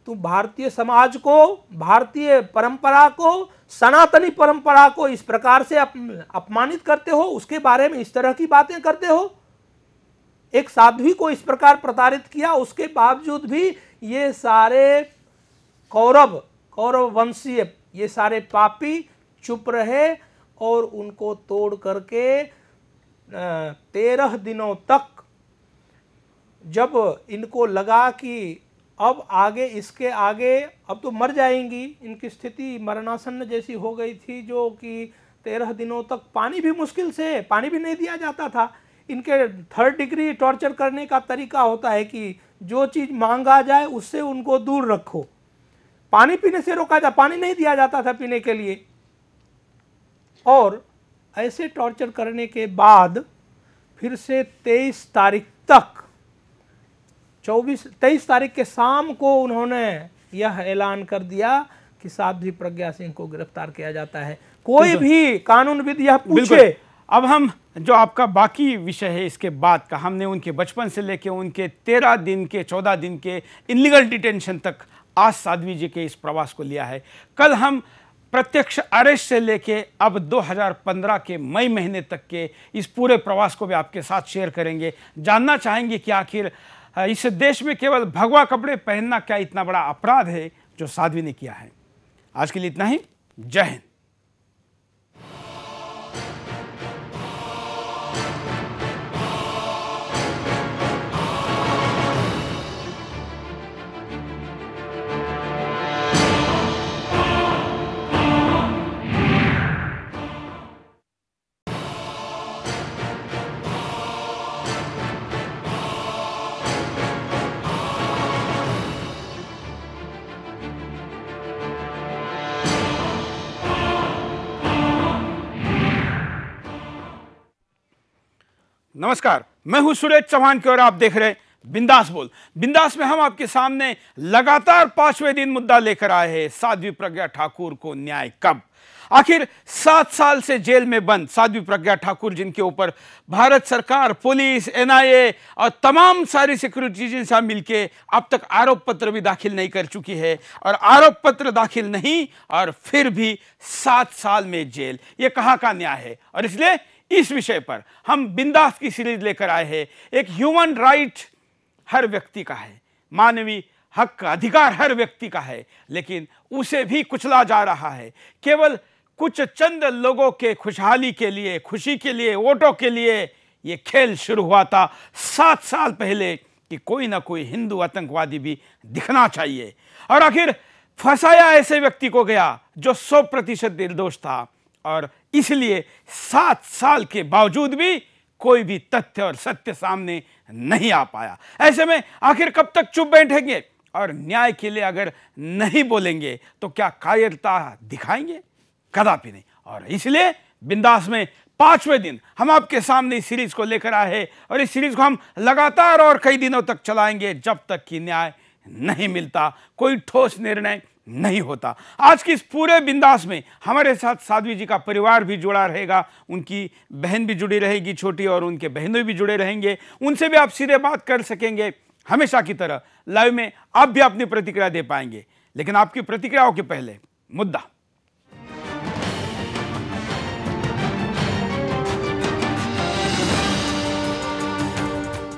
तू भारतीय समाज को, भारतीय परंपरा को, सनातनी परंपरा को इस प्रकार से अपमानित करते हो, उसके बारे में इस तरह की बातें करते हो। एक साध्वी को इस प्रकार प्रताड़ित किया, उसके बावजूद भी ये सारे कौरव वंशीय ये सारे पापी चुप रहे और उनको तोड़ करके 13 दिनों तक, जब इनको लगा कि अब आगे इसके आगे अब तो मर जाएंगी, इनकी स्थिति मरणासन्न जैसी हो गई थी, जो कि 13 दिनों तक पानी भी मुश्किल से, पानी भी नहीं दिया जाता था। इनके 3rd डिग्री टॉर्चर करने का तरीका होता है कि जो चीज़ मांगा जाए उससे उनको दूर रखो, पानी पीने से रोका जाए, पानी नहीं दिया जाता था पीने के लिए। और ऐसे टॉर्चर करने के बाद फिर से 23 तारीख तक, 23 तारीख के शाम को उन्होंने यह ऐलान कर दिया कि साध्वी प्रज्ञा सिंह को गिरफ्तार किया जाता है। कोई भी कानूनविद यह पूछे। अब हम जो आपका बाकी विषय है इसके बाद का, हमने उनके बचपन से लेके उनके 13 दिन के 14 दिन के इनलीगल डिटेंशन तक आज साध्वी जी के इस प्रवास को लिया है। कल हम प्रत्यक्ष अरेस्ट से लेके अब 2015 के मई महीने तक के इस पूरे प्रवास को भी आपके साथ शेयर करेंगे। जानना चाहेंगे कि आखिर इस देश में केवल भगवा कपड़े पहनना क्या इतना बड़ा अपराध है जो साध्वी ने किया है। आज के लिए इतना ही। जय हिंद। नमस्कार, मैं हूं सुरेश चौहान और आप देख रहे हैं बिंदास बोल। बिंदास में हम आपके सामने लगातार 5वें दिन मुद्दा लेकर आए हैं, साध्वी प्रज्ञा ठाकुर को न्याय कब। आखिर 7 साल से जेल में बंद साध्वी प्रज्ञा ठाकुर, जिनके ऊपर भारत सरकार, पुलिस, NIA और तमाम सारी सिक्योरिटी एजेंसियां मिलके अब तक आरोप पत्र भी दाखिल नहीं कर चुकी है, और आरोप पत्र दाखिल नहीं और फिर भी 7 साल में जेल, ये कहां का न्याय है। और इसलिए इस विषय पर हम बिंदास की सीरीज लेकर आए हैं। एक ह्यूमन राइट हर व्यक्ति का है, मानवीय हक का अधिकार हर व्यक्ति का है, लेकिन उसे भी कुचला जा रहा है। केवल कुछ चंद लोगों के खुशहाली के लिए, खुशी के लिए, वोटों के लिए ये खेल शुरू हुआ था 7 साल पहले कि कोई ना कोई हिंदू आतंकवादी भी दिखना चाहिए। और आखिर फंसाया ऐसे व्यक्ति को गया जो 100% निर्दोष था, और इसलिए 7 साल के बावजूद भी कोई भी तथ्य और सत्य सामने नहीं आ पाया। ऐसे में आखिर कब तक चुप बैठेंगे और न्याय के लिए अगर नहीं बोलेंगे तो क्या कायरता दिखाएंगे? कदापि नहीं। और इसलिए बिंदास में 5वें दिन हम आपके सामने इस सीरीज को लेकर आए हैं, और इस सीरीज को हम लगातार और कई दिनों तक चलाएंगे जब तक कि न्याय नहीं मिलता, कोई ठोस निर्णय नहीं होता। आज की इस पूरे बिंदास में हमारे साथ साध्वी जी का परिवार भी जुड़ा रहेगा, उनकी बहन भी जुड़ी रहेगी छोटी, और उनके बहनों भी जुड़े रहेंगे, उनसे भी आप सीधे बात कर सकेंगे। हमेशा की तरह लाइव में आप भी अपनी प्रतिक्रिया दे पाएंगे, लेकिन आपकी प्रतिक्रियाओं के पहले मुद्दा।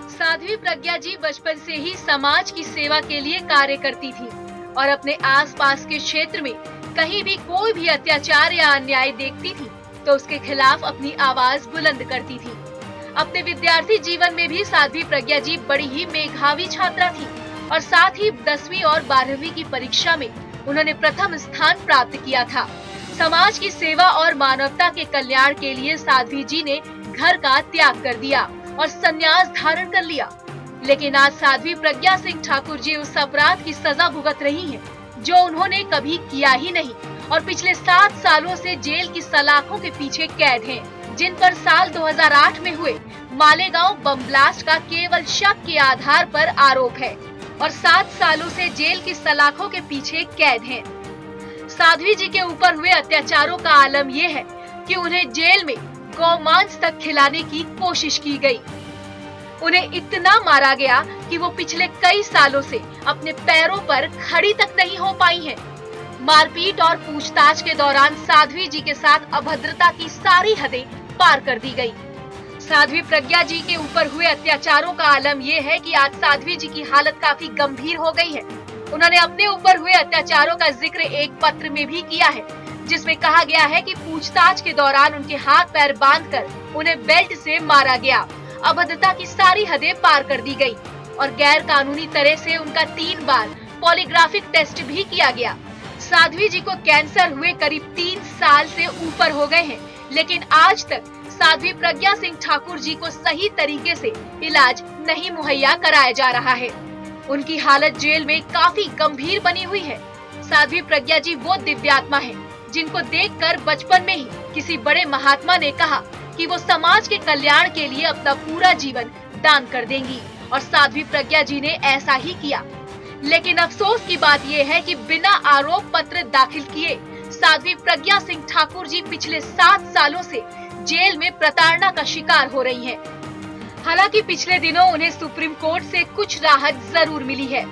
साध्वी प्रज्ञा जी बचपन से ही समाज की सेवा के लिए कार्य करती थी और अपने आसपास के क्षेत्र में कहीं भी कोई भी अत्याचार या अन्याय देखती थी तो उसके खिलाफ अपनी आवाज बुलंद करती थी। अपने विद्यार्थी जीवन में भी साध्वी प्रज्ञा जी बड़ी ही मेधावी छात्रा थी और साथ ही 10वीं और 12वीं की परीक्षा में उन्होंने प्रथम स्थान प्राप्त किया था। समाज की सेवा और मानवता के कल्याण के लिए साध्वी जी ने घर का त्याग कर दिया और संन्यास धारण कर लिया। लेकिन आज साध्वी प्रज्ञा सिंह ठाकुर जी उस अपराध की सजा भुगत रही हैं, जो उन्होंने कभी किया ही नहीं, और पिछले 7 सालों से जेल की सलाखों के पीछे कैद हैं, जिन पर साल 2008 में हुए मालेगांव बम ब्लास्ट का केवल शक के आधार पर आरोप है और 7 सालों से जेल की सलाखों के पीछे कैद हैं। साध्वी जी के ऊपर हुए अत्याचारों का आलम यह है कि उन्हें जेल में गौमांस तक खिलाने की कोशिश की गई। उन्हें इतना मारा गया कि वो पिछले कई सालों से अपने पैरों पर खड़ी तक नहीं हो पाई हैं। मारपीट और पूछताछ के दौरान साध्वी जी के साथ अभद्रता की सारी हदें पार कर दी गई। साध्वी प्रज्ञा जी के ऊपर हुए अत्याचारों का आलम ये है कि आज साध्वी जी की हालत काफी गंभीर हो गई है। उन्होंने अपने ऊपर हुए अत्याचारों का जिक्र एक पत्र में भी किया है, जिसमें कहा गया है कि पूछताछ के दौरान उनके हाथ पैर बांधकर उन्हें बेल्ट से मारा गया, अभद्रता की सारी हदें पार कर दी गई और गैर कानूनी तरह से उनका 3 बार पॉलीग्राफिक टेस्ट भी किया गया। साध्वी जी को कैंसर हुए करीब 3 साल से ऊपर हो गए हैं, लेकिन आज तक साध्वी प्रज्ञा सिंह ठाकुर जी को सही तरीके से इलाज नहीं मुहैया कराया जा रहा है। उनकी हालत जेल में काफी गंभीर बनी हुई है। साध्वी प्रज्ञा जी वो दिव्यात्मा है जिनको देखकर बचपन में ही किसी बड़े महात्मा ने कहा कि वो समाज के कल्याण के लिए अपना पूरा जीवन दान कर देंगी, और साध्वी प्रज्ञा जी ने ऐसा ही किया। लेकिन अफसोस की बात ये है कि बिना आरोप पत्र दाखिल किए साध्वी प्रज्ञा सिंह ठाकुर जी पिछले 7 सालों से जेल में प्रताड़ना का शिकार हो रही हैं। हालांकि पिछले दिनों उन्हें सुप्रीम कोर्ट से कुछ राहत जरूर मिली है।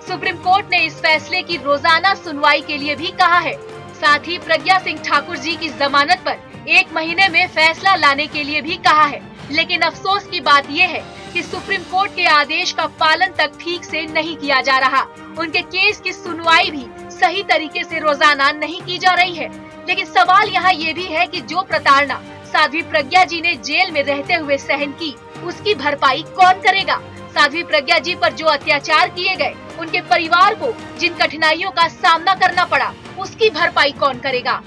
सुप्रीम कोर्ट ने इस फैसले की रोजाना सुनवाई के लिए भी कहा है। साथ ही प्रज्ञा सिंह ठाकुर जी की जमानत पर 1 महीने में फैसला लाने के लिए भी कहा है। लेकिन अफसोस की बात यह है कि सुप्रीम कोर्ट के आदेश का पालन तक ठीक से नहीं किया जा रहा। उनके केस की सुनवाई भी सही तरीके से रोजाना नहीं की जा रही है। लेकिन सवाल यहाँ ये भी है कि जो प्रताड़ना साध्वी प्रज्ञा जी ने जेल में रहते हुए सहन की, उसकी भरपाई कौन करेगा? साध्वी प्रज्ञा जी पर जो अत्याचार किए गए, उनके परिवार को जिन कठिनाइयों का सामना करना पड़ा, उसकी भरपाई कौन करेगा?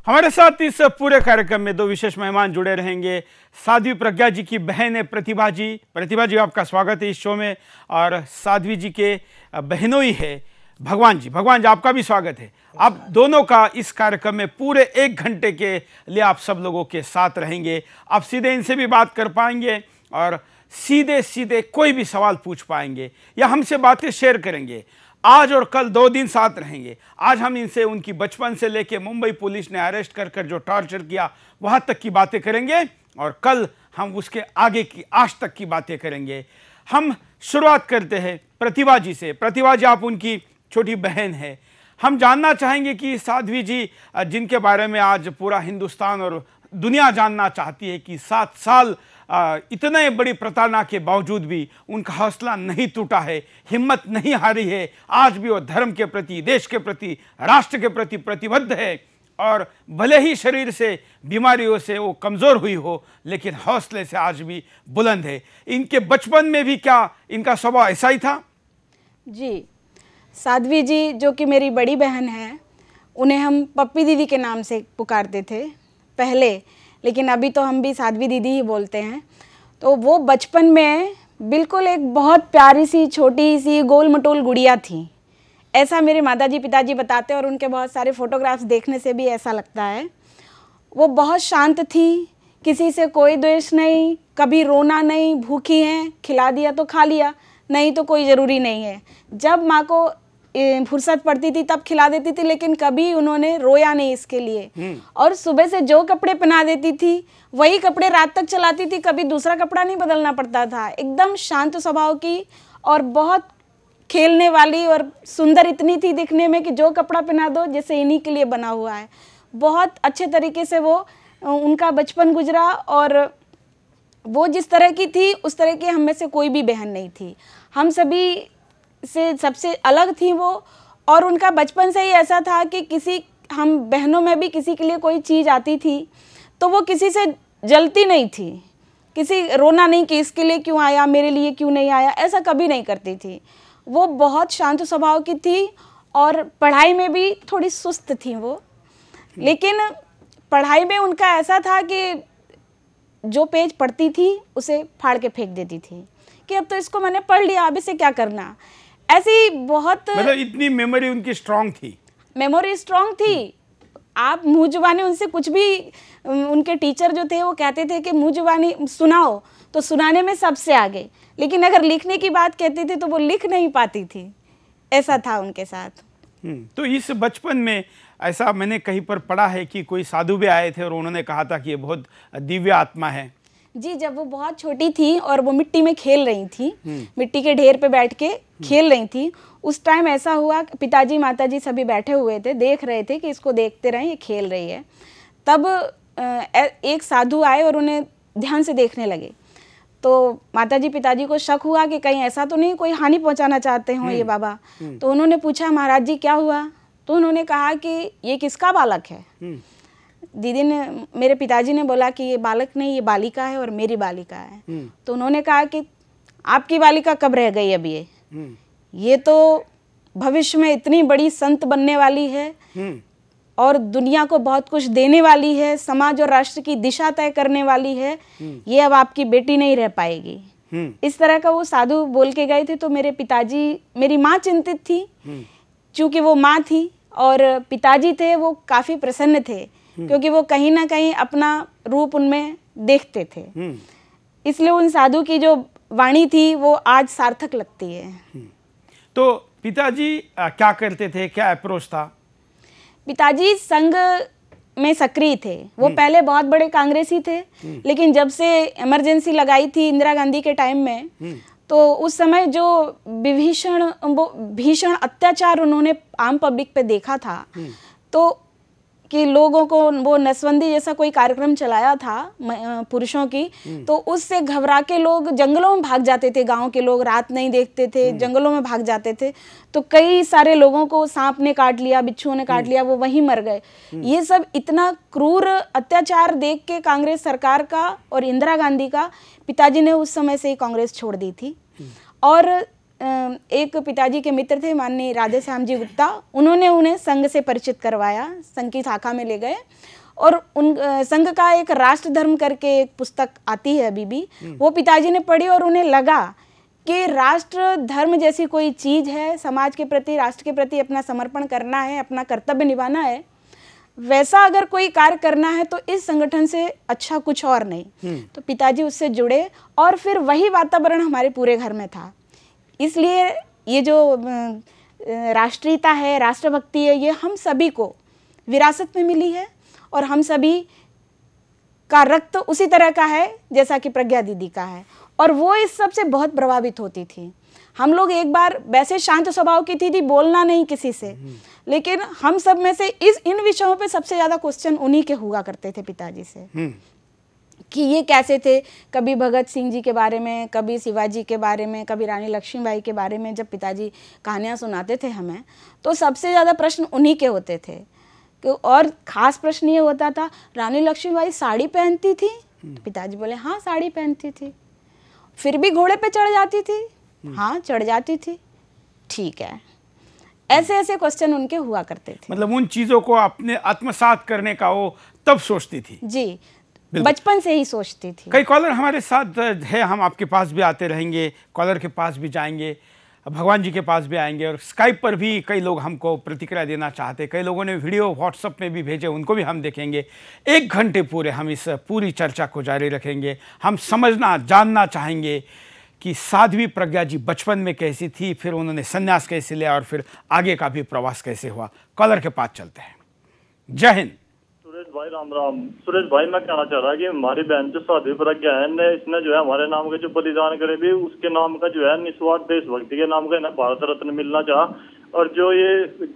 हमारे साथ इस पूरे कार्यक्रम में 2 विशेष मेहमान जुड़े रहेंगे। साध्वी प्रज्ञा जी की बहन है प्रतिभा जी। प्रतिभा जी, आपका स्वागत है इस शो में। और साध्वी जी के बहनोई है भगवान जी। भगवान जी, आपका भी स्वागत है। आप दोनों का इस कार्यक्रम में पूरे 1 घंटे के लिए आप सब लोगों के साथ रहेंगे। आप सीधे इनसे भी बात कर पाएंगे और सीधे सीधे कोई भी सवाल पूछ पाएंगे या हमसे बातें शेयर करेंगे। आज और कल 2 दिन साथ रहेंगे। आज हम इनसे उनकी बचपन से लेके मुंबई पुलिस ने अरेस्ट कर जो टॉर्चर किया वहाँ तक की बातें करेंगे, और कल हम उसके आगे की आज तक की बातें करेंगे। हम शुरुआत करते हैं प्रतिभा जी से। प्रतिभा जी, आप उनकी छोटी बहन है। हम जानना चाहेंगे कि साध्वी जी, जिनके बारे में आज पूरा हिंदुस्तान और दुनिया जानना चाहती है कि 7 साल इतने बड़ी प्रताड़ना के बावजूद भी उनका हौसला नहीं टूटा है, हिम्मत नहीं हारी है। आज भी वो धर्म के प्रति, देश के प्रति, राष्ट्र के प्रति प्रतिबद्ध है और भले ही शरीर से बीमारियों से वो कमज़ोर हुई हो, लेकिन हौसले से आज भी बुलंद है। इनके बचपन में भी क्या इनका स्वभाव ऐसा ही था? जी, साध्वी जी जो कि मेरी बड़ी बहन है, उन्हें हम पप्पी दीदी के नाम से पुकारते थे पहले, लेकिन अभी तो हम भी साध्वी दीदी ही बोलते हैं। तो वो बचपन में बिल्कुल एक बहुत प्यारी सी छोटी सी गोल मटोल गुड़िया थी, ऐसा मेरे माताजी पिताजी बताते हैं और उनके बहुत सारे फोटोग्राफ्स देखने से भी ऐसा लगता है। वो बहुत शांत थी, किसी से कोई द्वेष नहीं, कभी रोना नहीं, भूखी हैं, खिला दिया तो खा लिया, नहीं तो कोई ज़रूरी नहीं है। जब माँ को फुर्सत पड़ती थी तब खिला देती थी, लेकिन कभी उन्होंने रोया नहीं इसके लिए। और सुबह से जो कपड़े पहना देती थी वही कपड़े रात तक चलाती थी, कभी दूसरा कपड़ा नहीं बदलना पड़ता था। एकदम शांत स्वभाव की और बहुत खेलने वाली और सुंदर इतनी थी दिखने में कि जो कपड़ा पहना दो जैसे इन्हीं के लिए बना हुआ है। बहुत अच्छे तरीके से वो उनका बचपन गुजरा और वो जिस तरह की थी उस तरह की हम में से कोई भी बहन नहीं थी। हम सभी से सबसे अलग थी वो, और उनका बचपन से ही ऐसा था कि किसी हम बहनों में भी किसी के लिए कोई चीज़ आती थी तो वो किसी से जलती नहीं थी, किसी रोना नहीं कि इसके लिए क्यों आया, मेरे लिए क्यों नहीं आया, ऐसा कभी नहीं करती थी। वो बहुत शांत स्वभाव की थी और पढ़ाई में भी थोड़ी सुस्त थी वो, लेकिन पढ़ाई में उनका ऐसा था कि जो पेज पढ़ती थी उसे फाड़ के फेंक देती थी कि अब तो इसको मैंने पढ़ लिया, अब इसे क्या करना। ऐसी बहुत मतलब इतनी मेमोरी उनकी स्ट्रांग थी, मेमोरी स्ट्रांग थी। आप मुँह जुबानी उनसे कुछ भी, उनके टीचर जो थे वो कहते थे कि मुँह जुबानी सुनाओ तो सुनाने में सबसे आगे, लेकिन अगर लिखने की बात कहती थी तो वो लिख नहीं पाती थी, ऐसा था उनके साथ। तो इस बचपन में ऐसा मैंने कहीं पर पढ़ा है कि कोई साधु भी आए थे और उन्होंने कहा था कि ये बहुत दिव्य आत्मा है। जी, जब वो बहुत छोटी थी और वो मिट्टी में खेल रही थी, मिट्टी के ढेर पे बैठ के खेल रही थी, उस टाइम ऐसा हुआ, पिताजी माताजी सभी बैठे हुए थे, देख रहे थे कि इसको देखते रहें, ये खेल रही है। तब एक साधु आए और उन्हें ध्यान से देखने लगे। तो माताजी पिताजी को शक हुआ कि कहीं ऐसा तो नहीं कोई हानि पहुंचाना चाहते हो ये बाबा। तो उन्होंने पूछा, महाराज जी क्या हुआ? तो उन्होंने कहा कि ये किसका बालक है? दीदी ने, मेरे पिताजी ने बोला कि ये बालक नहीं, ये बालिका है और मेरी बालिका है। तो उन्होंने कहा कि आपकी बालिका कब रह गई अब ये तो भविष्य में इतनी बड़ी संत बनने वाली है और दुनिया को बहुत कुछ देने वाली है, समाज और राष्ट्र की दिशा तय करने वाली है, ये अब आपकी बेटी नहीं रह पाएगी। इस तरह का वो साधु बोल के गए थे। तो मेरे पिताजी, मेरी माँ चिंतित थी, क्योंकि वो माँ थी, और पिताजी थे वो काफ़ी प्रसन्न थे क्योंकि वो कहीं ना कहीं अपना रूप उनमें देखते थे। इसलिए उन साधु की जो वाणी थी वो आज सार्थक लगती है। तो पिताजी क्या करते थे, क्या अप्रोच था? पिताजी संघ में सक्रिय थे। वो पहले बहुत बड़े कांग्रेसी थे, लेकिन जब से इमरजेंसी लगाई थी इंदिरा गांधी के टाइम में, तो उस समय जो भीषण अत्याचार उन्होंने आम पब्लिक पे देखा था, तो कि लोगों को वो नसबंदी जैसा कोई कार्यक्रम चलाया था पुरुषों की, तो उससे घबरा के लोग जंगलों में भाग जाते थे। गांव के लोग रात नहीं देखते थे, जंगलों में भाग जाते थे। तो कई सारे लोगों को सांप ने काट लिया, बिच्छुओं ने काट लिया, वो वहीं मर गए। ये सब इतना क्रूर अत्याचार देख के कांग्रेस सरकार का और इंदिरा गांधी का, पिताजी ने उस समय से ही कांग्रेस छोड़ दी थी। और एक पिताजी के मित्र थे माननीय राधे श्याम जी गुप्ता, उन्होंने उन्हें संघ से परिचित करवाया, संघ की शाखा में ले गए, और उन संघ का एक राष्ट्र धर्म करके एक पुस्तक आती है अभी भी, वो पिताजी ने पढ़ी और उन्हें लगा कि राष्ट्र धर्म जैसी कोई चीज़ है, समाज के प्रति, राष्ट्र के प्रति अपना समर्पण करना है, अपना कर्तव्य निभाना है, वैसा अगर कोई कार्य करना है तो इस संगठन से अच्छा कुछ और नहीं। तो पिताजी उससे जुड़े और फिर वही वातावरण हमारे पूरे घर में था। इसलिए ये जो राष्ट्रीयता है, राष्ट्रभक्ति है, ये हम सभी को विरासत में मिली है और हम सभी का रक्त उसी तरह का है जैसा कि प्रज्ञा दीदी का है, और वो इस सब से बहुत प्रभावित होती थी। हम लोग एक बार वैसे शांत स्वभाव की थी बोलना नहीं किसी से, लेकिन हम सब में से इन विषयों पे सबसे ज़्यादा क्वेश्चन उन्हीं के हुआ करते थे पिताजी से। कि ये कैसे थे। कभी भगत सिंह जी के बारे में, कभी शिवाजी के बारे में, कभी रानी लक्ष्मीबाई के बारे में जब पिताजी कहानियाँ सुनाते थे हमें, तो सबसे ज़्यादा प्रश्न उन्हीं के होते थे। और ख़ास प्रश्न ये होता था, रानी लक्ष्मीबाई साड़ी पहनती थी? पिताजी बोले हाँ साड़ी पहनती थी। फिर भी घोड़े पे चढ़ जाती थी? हाँ चढ़ जाती थी। ठीक है, ऐसे ऐसे क्वेश्चन उनके हुआ करते थे। मतलब उन चीज़ों को अपने आत्मसात करने का वो तब सोचती थी। जी, बचपन से ही सोचती थी। कई कॉलर हमारे साथ है, हम आपके पास भी आते रहेंगे, कॉलर के पास भी जाएंगे, भगवान जी के पास भी आएंगे, और स्काइप पर भी कई लोग हमको प्रतिक्रिया देना चाहते। कई लोगों ने वीडियो व्हाट्सएप में भी भेजे, उनको भी हम देखेंगे। 1 घंटे पूरे हम इस पूरी चर्चा को जारी रखेंगे। हम समझना जानना चाहेंगे कि साध्वी प्रज्ञा जी बचपन में कैसी थी, फिर उन्होंने संन्यास कैसे लिया, और फिर आगे का भी प्रवास कैसे हुआ। कॉलर के पास चलते हैं। जय हिंद। सुरेश भाई राम राम। सुरेश भाई मैं कहना चाह रहा कि हमारी बहन जो साध्वी प्रज्ञा है इसने जो है हमारे नाम के जो बलिदान करे भी, उसके नाम का जो है निस्वार्थ देशभक्ति के नाम का भारत रत्न मिलना चाह। और जो ये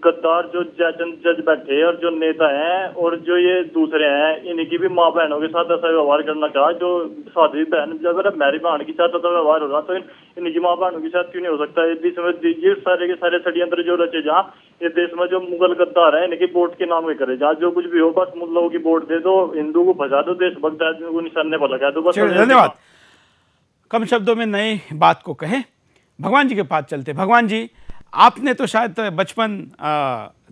गद्दार जो जज बैठे और जो नेता हैं और जो ये दूसरे हैं, इनकी भी माँ बहनों के साथ ऐसा व्यवहार करना चाह। जो साध्वी बहन जब मेरी बहन के साथ ऐसा व्यवहार हो रहा, तो इनकी माँ बहनों के साथ क्यों नहीं हो सकता? ये सारे के सारे षड्यंत्र जो रचे जहाँ ये देश में जो मुगल गद्दार है, इनकी वोट के नाम पे करे, जहाँ जो कुछ भी हो बस मुल्लों की वोट दे दो, हिंदू को फंसा दो, देशभक्त आदमी को निशाने पर लगा दो, बस। धन्यवाद। कम शब्दों में नई बात को कहें। भगवान जी के पास चलते। भगवान जी, आपने तो शायद बचपन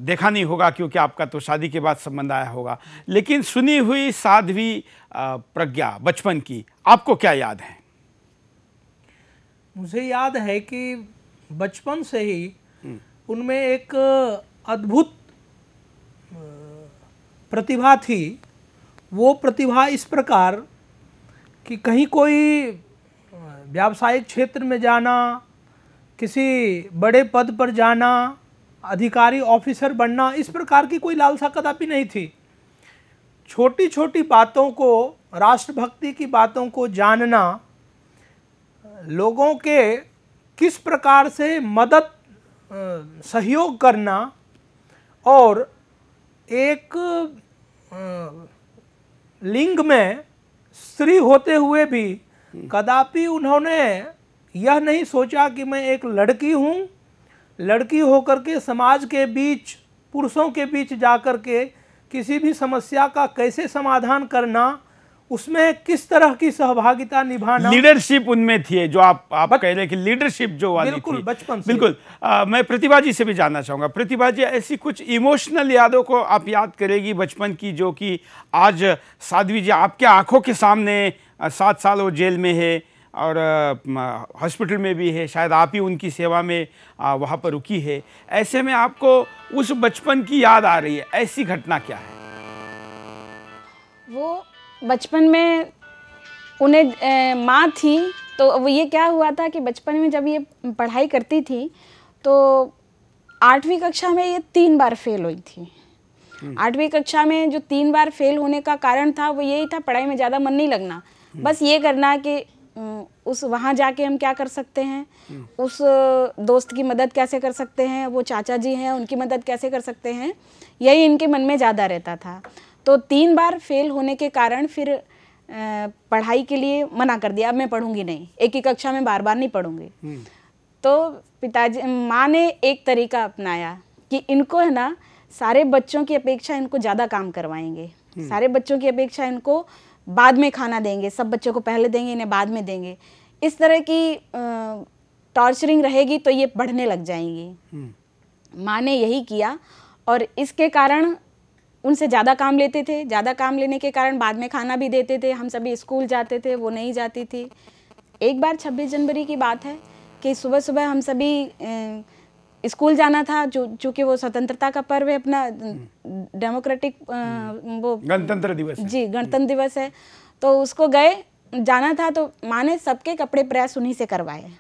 देखा नहीं होगा, क्योंकि आपका तो शादी के बाद संबंध आया होगा, लेकिन सुनी हुई साध्वी प्रज्ञा बचपन की आपको क्या याद है? मुझे याद है कि बचपन से ही उनमें एक अद्भुत प्रतिभा थी। वो प्रतिभा इस प्रकार कि कहीं कोई व्यावसायिक क्षेत्र में जाना, किसी बड़े पद पर जाना, अधिकारी ऑफिसर बनना, इस प्रकार की कोई लालसा कदापि नहीं थी। छोटी छोटी बातों को, राष्ट्रभक्ति की बातों को जानना, लोगों के किस प्रकार से मदद सहयोग करना, और एक लिंग में स्त्री होते हुए भी कदापि उन्होंने यह नहीं सोचा कि मैं एक लड़की हूँ, लड़की होकर के समाज के बीच, पुरुषों के बीच जाकर के किसी भी समस्या का कैसे समाधान करना, उसमें किस तरह की सहभागिता निभाना। लीडरशिप उनमें थी, जो आप कह रहे हैं कि लीडरशिप जो वाली बिल्कुल थी। बचपन से। बिल्कुल। मैं प्रतिभा जी से भी जानना चाहूँगा। प्रतिभा जी, ऐसी कुछ इमोशनल यादों को आप याद करेगी बचपन की, जो कि आज साध्वी जी आपके आंखों के सामने 7 साल वो जेल में है और हॉस्पिटल में भी है, शायद आप ही उनकी सेवा में वहाँ पर रुकी है। ऐसे में आपको उस बचपन की याद आ रही है, ऐसी घटना क्या है? वो बचपन में उन्हें माँ थी, तो वो ये क्या हुआ था कि बचपन में जब ये पढ़ाई करती थी तो 8वीं कक्षा में ये 3 बार फेल हुई थी। 8वीं कक्षा में जो 3 बार फेल होने का कारण था वो यही था, पढ़ाई में ज़्यादा मन नहीं लगना, बस ये करना कि उस वहाँ जाके हम क्या कर सकते हैं, उस दोस्त की मदद कैसे कर सकते हैं, वो चाचा जी हैं उनकी मदद कैसे कर सकते हैं, यही इनके मन में ज़्यादा रहता था। तो 3 बार फेल होने के कारण फिर पढ़ाई के लिए मना कर दिया, अब मैं पढ़ूंगी नहीं, एक ही कक्षा में बार बार नहीं पढ़ूंगी। तो पिताजी, माँ ने एक तरीका अपनाया कि इनको है ना, सारे बच्चों की अपेक्षा इनको ज़्यादा काम करवाएंगे, सारे बच्चों की अपेक्षा इनको बाद में खाना देंगे, सब बच्चों को पहले देंगे, इन्हें बाद में देंगे। इस तरह की टॉर्चरिंग रहेगी तो ये पढ़ने लग जाएंगी। माँ ने यही किया और इसके कारण उनसे ज़्यादा काम लेते थे। ज़्यादा काम लेने के कारण बाद में खाना भी देते थे। हम सभी स्कूल जाते थे, वो नहीं जाती थी। एक बार 26 जनवरी की बात है कि सुबह सुबह हम सभी स्कूल जाना था, चूँकि वो स्वतंत्रता का पर्व है, अपना डेमोक्रेटिक वो गणतंत्र दिवस, जी गणतंत्र दिवस है, तो उसको गए जाना था। तो माँ ने सबके कपड़े प्रेस उन्हीं से करवाए,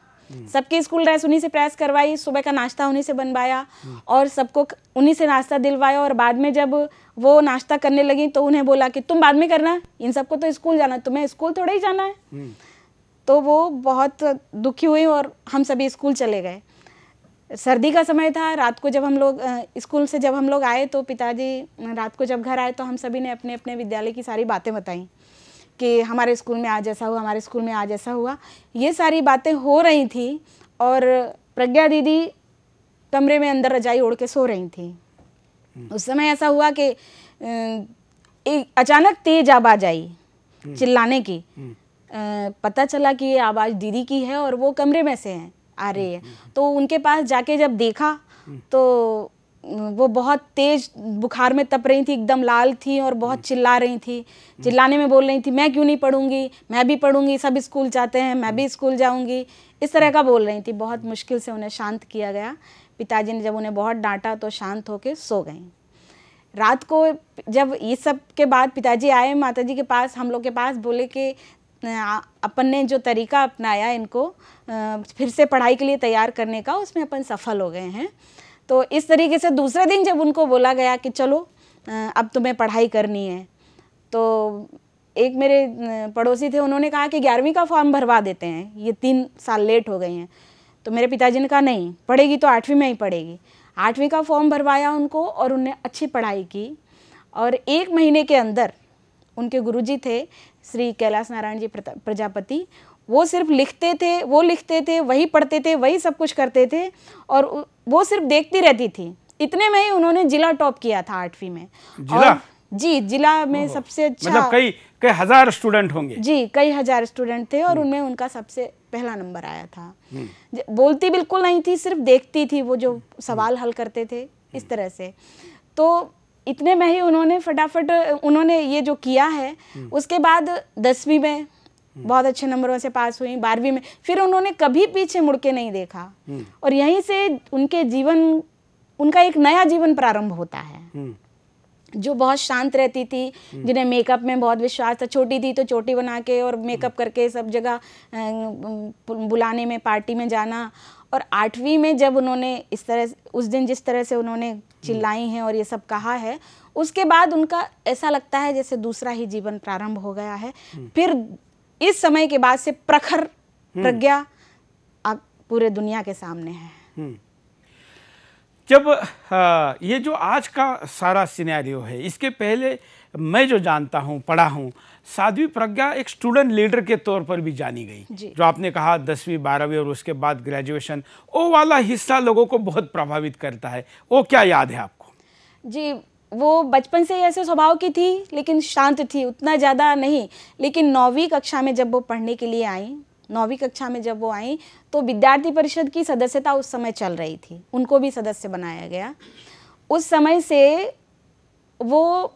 सबके स्कूल ड्रेस उन्हीं से प्रेस करवाई, सुबह का नाश्ता उन्हीं से बनवाया और सबको उन्हीं से नाश्ता दिलवाया। और बाद में जब वो नाश्ता करने लगी तो उन्हें बोला कि तुम बाद में करना, इन सबको तो स्कूल जाना, तुम्हें स्कूल थोड़ा ही जाना है। तो वो बहुत दुखी हुई और हम सभी स्कूल चले गए। सर्दी का समय था, रात को जब हम लोग स्कूल से जब हम लोग आए तो पिताजी रात को जब घर आए तो हम सभी ने अपने अपने विद्यालय की सारी बातें बताई। कि हमारे स्कूल में आज ऐसा हुआ, हमारे स्कूल में आज ऐसा हुआ, ये सारी बातें हो रही थी। और प्रज्ञा दीदी कमरे में अंदर रजाई ओढ़ के सो रही थी। उस समय ऐसा हुआ कि एक अचानक तेज आवाज आई चिल्लाने की। पता चला कि ये आवाज़ दीदी की है और वो कमरे में से आ रही है। तो उनके पास जाके जब देखा तो वो बहुत तेज बुखार में तप रही थी, एकदम लाल थी और बहुत चिल्ला रही थी। चिल्लाने में बोल रही थी, मैं क्यों नहीं पढ़ूंगी, मैं भी पढ़ूंगी, सब स्कूल जाते हैं, मैं भी स्कूल जाऊंगी, इस तरह का बोल रही थी। बहुत मुश्किल से उन्हें शांत किया गया। पिताजी ने जब उन्हें बहुत डांटा तो शांत होकर सो गई। रात को जब ये सब के बाद पिताजी आए माताजी के पास, हम लोग के पास, बोले कि अपन ने जो तरीका अपनाया इनको फिर से पढ़ाई के लिए तैयार करने का, उसमें अपन सफल हो गए हैं। तो इस तरीके से दूसरे दिन जब उनको बोला गया कि चलो अब तुम्हें पढ़ाई करनी है, तो एक मेरे पड़ोसी थे, उन्होंने कहा कि 11वीं का फॉर्म भरवा देते हैं, ये 3 साल लेट हो गए हैं। तो मेरे पिताजी ने कहा नहीं, पढ़ेगी तो 8वीं में ही पढ़ेगी। 8वीं का फॉर्म भरवाया उनको और उन्हें अच्छी पढ़ाई की। और 1 महीने के अंदर उनके गुरुजी थे श्री कैलाश नारायण जी प्रजापति, वो सिर्फ लिखते थे, वही पढ़ते थे, वही सब कुछ करते थे और वो सिर्फ देखती रहती थी। इतने में ही उन्होंने जिला टॉप किया था 8वीं में। जिला? जी, जिला में सबसे अच्छा, मतलब कई हजार स्टूडेंट होंगे। जी, कई हजार स्टूडेंट थे और उनमें उनका सबसे पहला नंबर आया था। बोलती बिल्कुल नहीं थी, सिर्फ देखती थी, वो जो सवाल हल करते थे इस तरह से। तो इतने में ही उन्होंने फटाफट उन्होंने ये जो किया है। उसके बाद 10वीं में बहुत अच्छे नंबरों से पास हुई, 12वीं में फिर उन्होंने कभी पीछे मुड़ के नहीं देखा और यहीं से उनका एक नया जीवन प्रारंभ होता है। जो बहुत शांत रहती थी, जिन्हें मेकअप में बहुत विश्वास था, छोटी थी तो चोटी बना के और मेकअप करके सब जगह बुलाने में, पार्टी में जाना। और 8वीं में जब उन्होंने इस तरह, उस दिन जिस तरह से उन्होंने चिल्लाई हैं और ये सब कहा है, उसके बाद उनका ऐसा लगता है जैसे दूसरा ही जीवन प्रारंभ हो गया है। फिर इस समय के बाद से प्रखर प्रज्ञा अब पूरे दुनिया के सामने है। जब ये जो आज का सारा सिनेरियो है, इसके पहले मैं जो जानता हूँ, पढ़ा हूँ, साध्वी प्रज्ञा एक स्टूडेंट लीडर के तौर पर भी जानी गई। जो आपने कहा 10वीं 12वीं और उसके बाद ग्रेजुएशन, वो वाला हिस्सा लोगों को बहुत प्रभावित करता है। वो क्या याद है आपको? जी, वो बचपन से ऐसे स्वभाव की थी, लेकिन शांत थी, उतना ज़्यादा नहीं। लेकिन 9वीं कक्षा में जब वो पढ़ने के लिए आई, 9वीं कक्षा में जब वो आई तो विद्यार्थी परिषद की सदस्यता उस समय चल रही थी, उनको भी सदस्य बनाया गया। उस समय से वो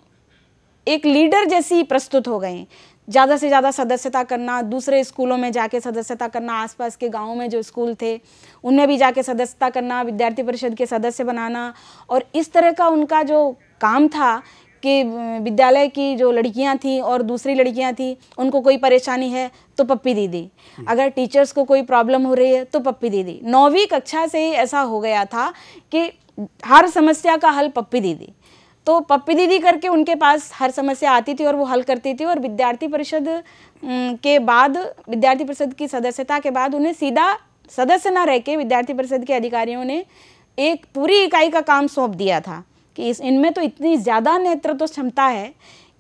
एक लीडर जैसी प्रस्तुत हो गई। ज़्यादा से ज़्यादा सदस्यता करना, दूसरे स्कूलों में जाके सदस्यता करना, आसपास के गांवों में जो स्कूल थे उनमें भी जाके सदस्यता करना, विद्यार्थी परिषद के सदस्य बनाना। और इस तरह का उनका जो काम था कि विद्यालय की जो लड़कियां थी और दूसरी लड़कियां थी, उनको कोई परेशानी है तो पप्पी दीदी, अगर टीचर्स को कोई प्रॉब्लम हो रही है तो पप्पी दीदी। 9वीं कक्षा से ही ऐसा हो गया था कि हर समस्या का हल पप्पी दीदी। तो पप्पी दीदी करके उनके पास हर समस्या आती थी और वो हल करती थी। और विद्यार्थी परिषद के बाद, विद्यार्थी परिषद की सदस्यता के बाद उन्हें सीधा सदस्य ना रह के विद्यार्थी परिषद के अधिकारियों ने एक पूरी इकाई का काम सौंप दिया था कि इनमें तो इतनी ज़्यादा नेतृत्व क्षमता है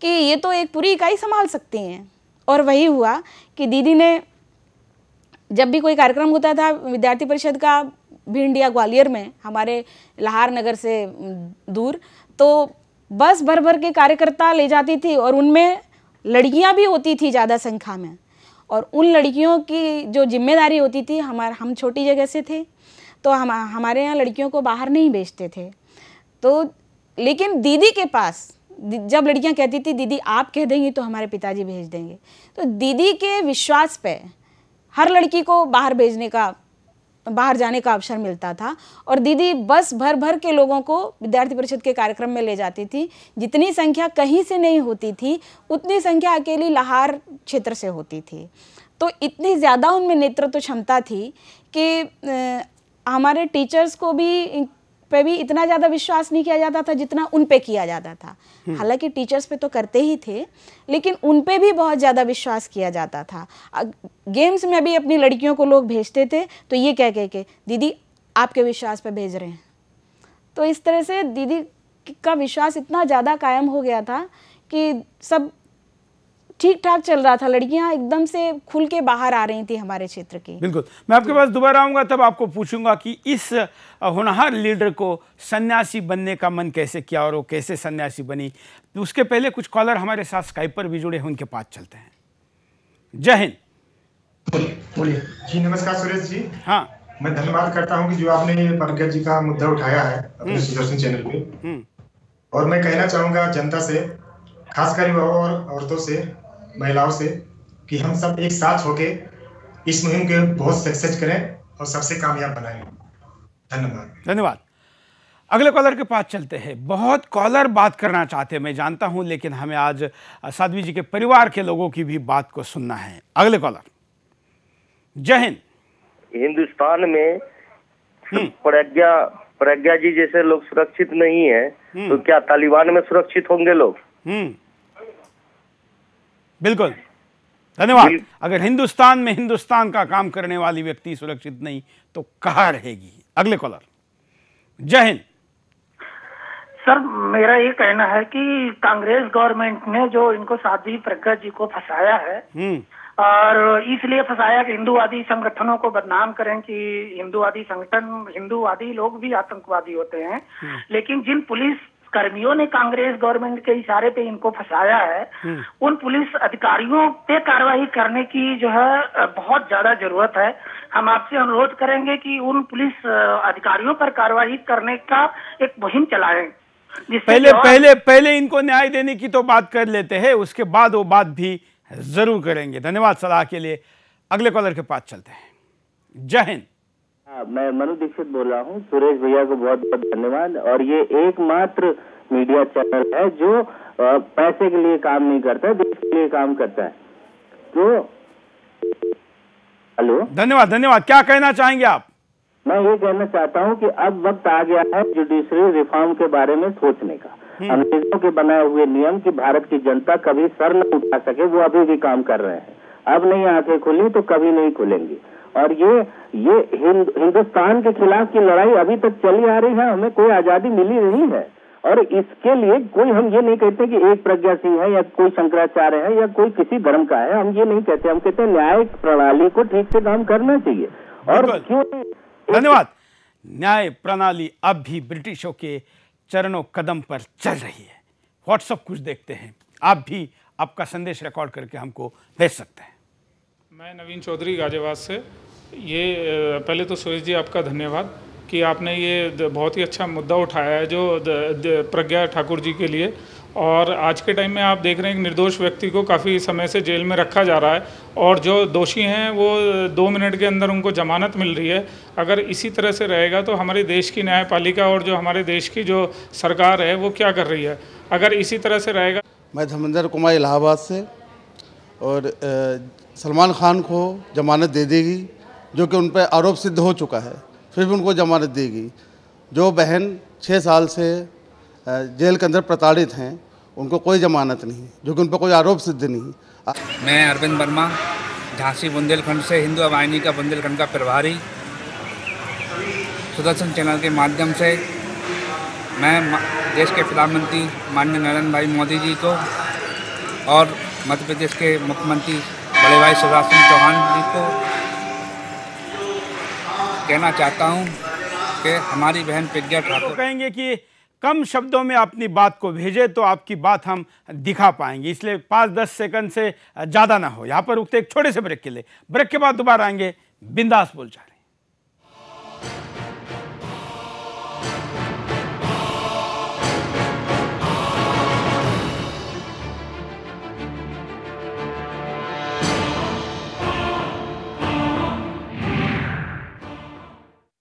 कि ये तो एक पूरी इकाई संभाल सकती हैं। और वही हुआ कि दीदी ने, जब भी कोई कार्यक्रम होता था विद्यार्थी परिषद का भिंड या ग्वालियर में, हमारे लाहार नगर से दूर, तो बस भर भर के कार्यकर्ता ले जाती थी और उनमें लड़कियां भी होती थी ज़्यादा संख्या में। और उन लड़कियों की जो जिम्मेदारी होती थी, हम छोटी जगह से थे तो हमारे यहाँ लड़कियों को बाहर नहीं भेजते थे। तो लेकिन दीदी के पास जब लड़कियां कहती थी दीदी आप कह देंगी तो हमारे पिताजी भेज देंगे, तो दीदी के विश्वास पे हर लड़की को बाहर जाने का अवसर मिलता था। और दीदी बस भर भर के लोगों को विद्यार्थी परिषद के कार्यक्रम में ले जाती थी। जितनी संख्या कहीं से नहीं होती थी उतनी संख्या अकेली लाहार क्षेत्र से होती थी। तो इतनी ज़्यादा उनमें नेतृत्व क्षमता थी कि हमारे टीचर्स को भी पे भी इतना ज़्यादा विश्वास नहीं किया जाता था जितना उन पे किया जाता था। हालांकि टीचर्स पे तो करते ही थे, लेकिन उन पे भी बहुत ज़्यादा विश्वास किया जाता था। गेम्स में भी अपनी लड़कियों को लोग भेजते थे तो ये कह के दीदी आपके विश्वास पे भेज रहे हैं। तो इस तरह से दीदी का विश्वास इतना ज़्यादा कायम हो गया था कि सब ठीक ठाक चल रहा था, लड़कियां एकदम से खुल के बाहर आ रही थी हमारे क्षेत्र की। बिल्कुल, मैं आपके पास दोबारा आऊंगा, तब आपको पूछूंगा कि इस होनहार लीडर को सन्यासी बनने का मन कैसे किया और वो कैसे सन्यासी बनी। तो उसके पहले कुछ कॉलर हमारे साथ स्काइप पर भी जुड़े हैं, उनके पास चलते हैं। जय हिंद। बोलिए जी। नमस्कार सुरेश जी। हाँ, मैं धन्यवाद करता हूं कि जो आपने ये प्रज्ञा जी का मुद्दा उठाया है अपने सुदर्शन चैनल पे। और मैं कहना चाहूंगा जनता से, खासकर युवाओं और औरतों से, महिलाओं से, कि हम सब एक साथ होके इस मुहिम के बहुत सक्सेस करें और सबसे कामयाब बनाएं। धन्यवाद। धन्यवाद। अगले कॉलर के पास चलते हैं। बहुत कॉलर बात करना चाहते हैं, मैं जानता हूं, लेकिन हमें आज साध्वी जी के परिवार के लोगों की भी बात को सुनना है। अगले कॉलर। जय हिंद। हिंदुस्तान में प्रज्ञा जी जैसे लोग सुरक्षित नहीं है, तो क्या तालिबान में सुरक्षित होंगे लोग? बिल्कुल, धन्यवाद। अगर हिंदुस्तान में हिंदुस्तान का काम करने वाली व्यक्ति सुरक्षित नहीं तो कहाँ रहेगी? अगले कॉलर। जय हिंद। सर, मेरा ये कहना है कि कांग्रेस गवर्नमेंट ने जो इनको साध्वी प्रज्ञा जी को फंसाया है, और इसलिए फंसाया कि हिंदूवादी संगठनों को बदनाम करें कि हिंदूवादी संगठन, हिंदूवादी लोग भी आतंकवादी होते हैं। लेकिन जिन पुलिस कर्मियों ने कांग्रेस गवर्नमेंट के इशारे पे इनको फंसाया है, उन पुलिस अधिकारियों पे कार्रवाई करने की जो है बहुत ज्यादा जरूरत है। हम आपसे अनुरोध करेंगे कि उन पुलिस अधिकारियों पर कार्रवाई करने का एक मुहिम चलाएं। पहले इनको न्याय देने की तो बात कर लेते हैं, उसके बाद वो बात भी जरूर करेंगे। धन्यवाद सलाह के लिए। अगले कॉलर के पास चलते हैं। जय हिंद। मैं मनु दीक्षित बोल रहा हूँ। सुरेश भैया को बहुत बहुत धन्यवाद। और ये एकमात्र मीडिया चैनल है जो पैसे के लिए काम नहीं करता है, देश के लिए काम करता है। तो हेलो, धन्यवाद। क्या कहना चाहेंगे आप? मैं ये कहना चाहता हूँ कि अब वक्त आ गया है जुडिशरी रिफॉर्म के बारे में सोचने का। अंग्रेजों के बनाए हुए नियम की भारत की जनता कभी सर न उठा सके, वो अभी भी काम कर रहे हैं। अब नहीं आंखें खुली तो कभी नहीं खुलेंगी। और ये हिंदुस्तान के खिलाफ की लड़ाई अभी तक चली आ रही है, हमें कोई आजादी मिली नहीं है। और इसके लिए कोई, हम ये नहीं कहते कि एक प्रज्ञा सिंह है या कोई शंकराचार्य है या कोई किसी धर्म का है, हम ये नहीं कहते। हम कहते हैं न्यायिक प्रणाली को ठीक से काम करना चाहिए। और क्यों? धन्यवाद। न्याय प्रणाली अब भी ब्रिटिशों के चरणों कदम पर चल रही है। व्हाट्सएप कुछ देखते हैं, आप भी आपका संदेश रिकॉर्ड करके हमको भेज सकते हैं। मैं नवीन चौधरी गाजियाबाद से। ये पहले तो सुरेश जी आपका धन्यवाद कि आपने ये बहुत ही अच्छा मुद्दा उठाया है जो प्रज्ञा ठाकुर जी के लिए। और आज के टाइम में आप देख रहे हैं कि निर्दोष व्यक्ति को काफ़ी समय से जेल में रखा जा रहा है और जो दोषी हैं वो 2 मिनट के अंदर उनको जमानत मिल रही है। अगर इसी तरह से रहेगा तो हमारे देश की न्यायपालिका और जो हमारे देश की जो सरकार है वो क्या कर रही है? अगर इसी तरह से रहेगा। मैं धर्मेंद्र कुमार इलाहाबाद से। और सलमान खान को जमानत दे देगी, जो कि उन पर आरोप सिद्ध हो चुका है, फिर भी उनको जमानत देगी। जो बहन 6 साल से जेल के अंदर प्रताड़ित हैं, उनको कोई जमानत नहीं, जो कि उन पर कोई आरोप सिद्ध नहीं। मैं अरविंद वर्मा, झांसी बुंदेलखंड से, हिंदू वाहिनी का बुंदेलखंड का प्रभारी। सुदर्शन चैनल के माध्यम से मैं देश के प्रधानमंत्री माननीय नरेंद्र भाई मोदी जी को और मध्य प्रदेश के मुख्यमंत्री बड़े भाई शिवराज सिंह चौहान जी को कहना चाहता हूं कि हमारी बहन प्रज्ञा ठाकुर कहेंगे कि कम शब्दों में अपनी बात को भेजे तो आपकी बात हम दिखा पाएंगे, इसलिए 5-10 सेकंड से ज़्यादा ना हो। यहाँ पर रुकते एक छोटे से ब्रेक के लिए, ब्रेक के बाद दोबारा आएंगे। बिंदास बोल जा रहे।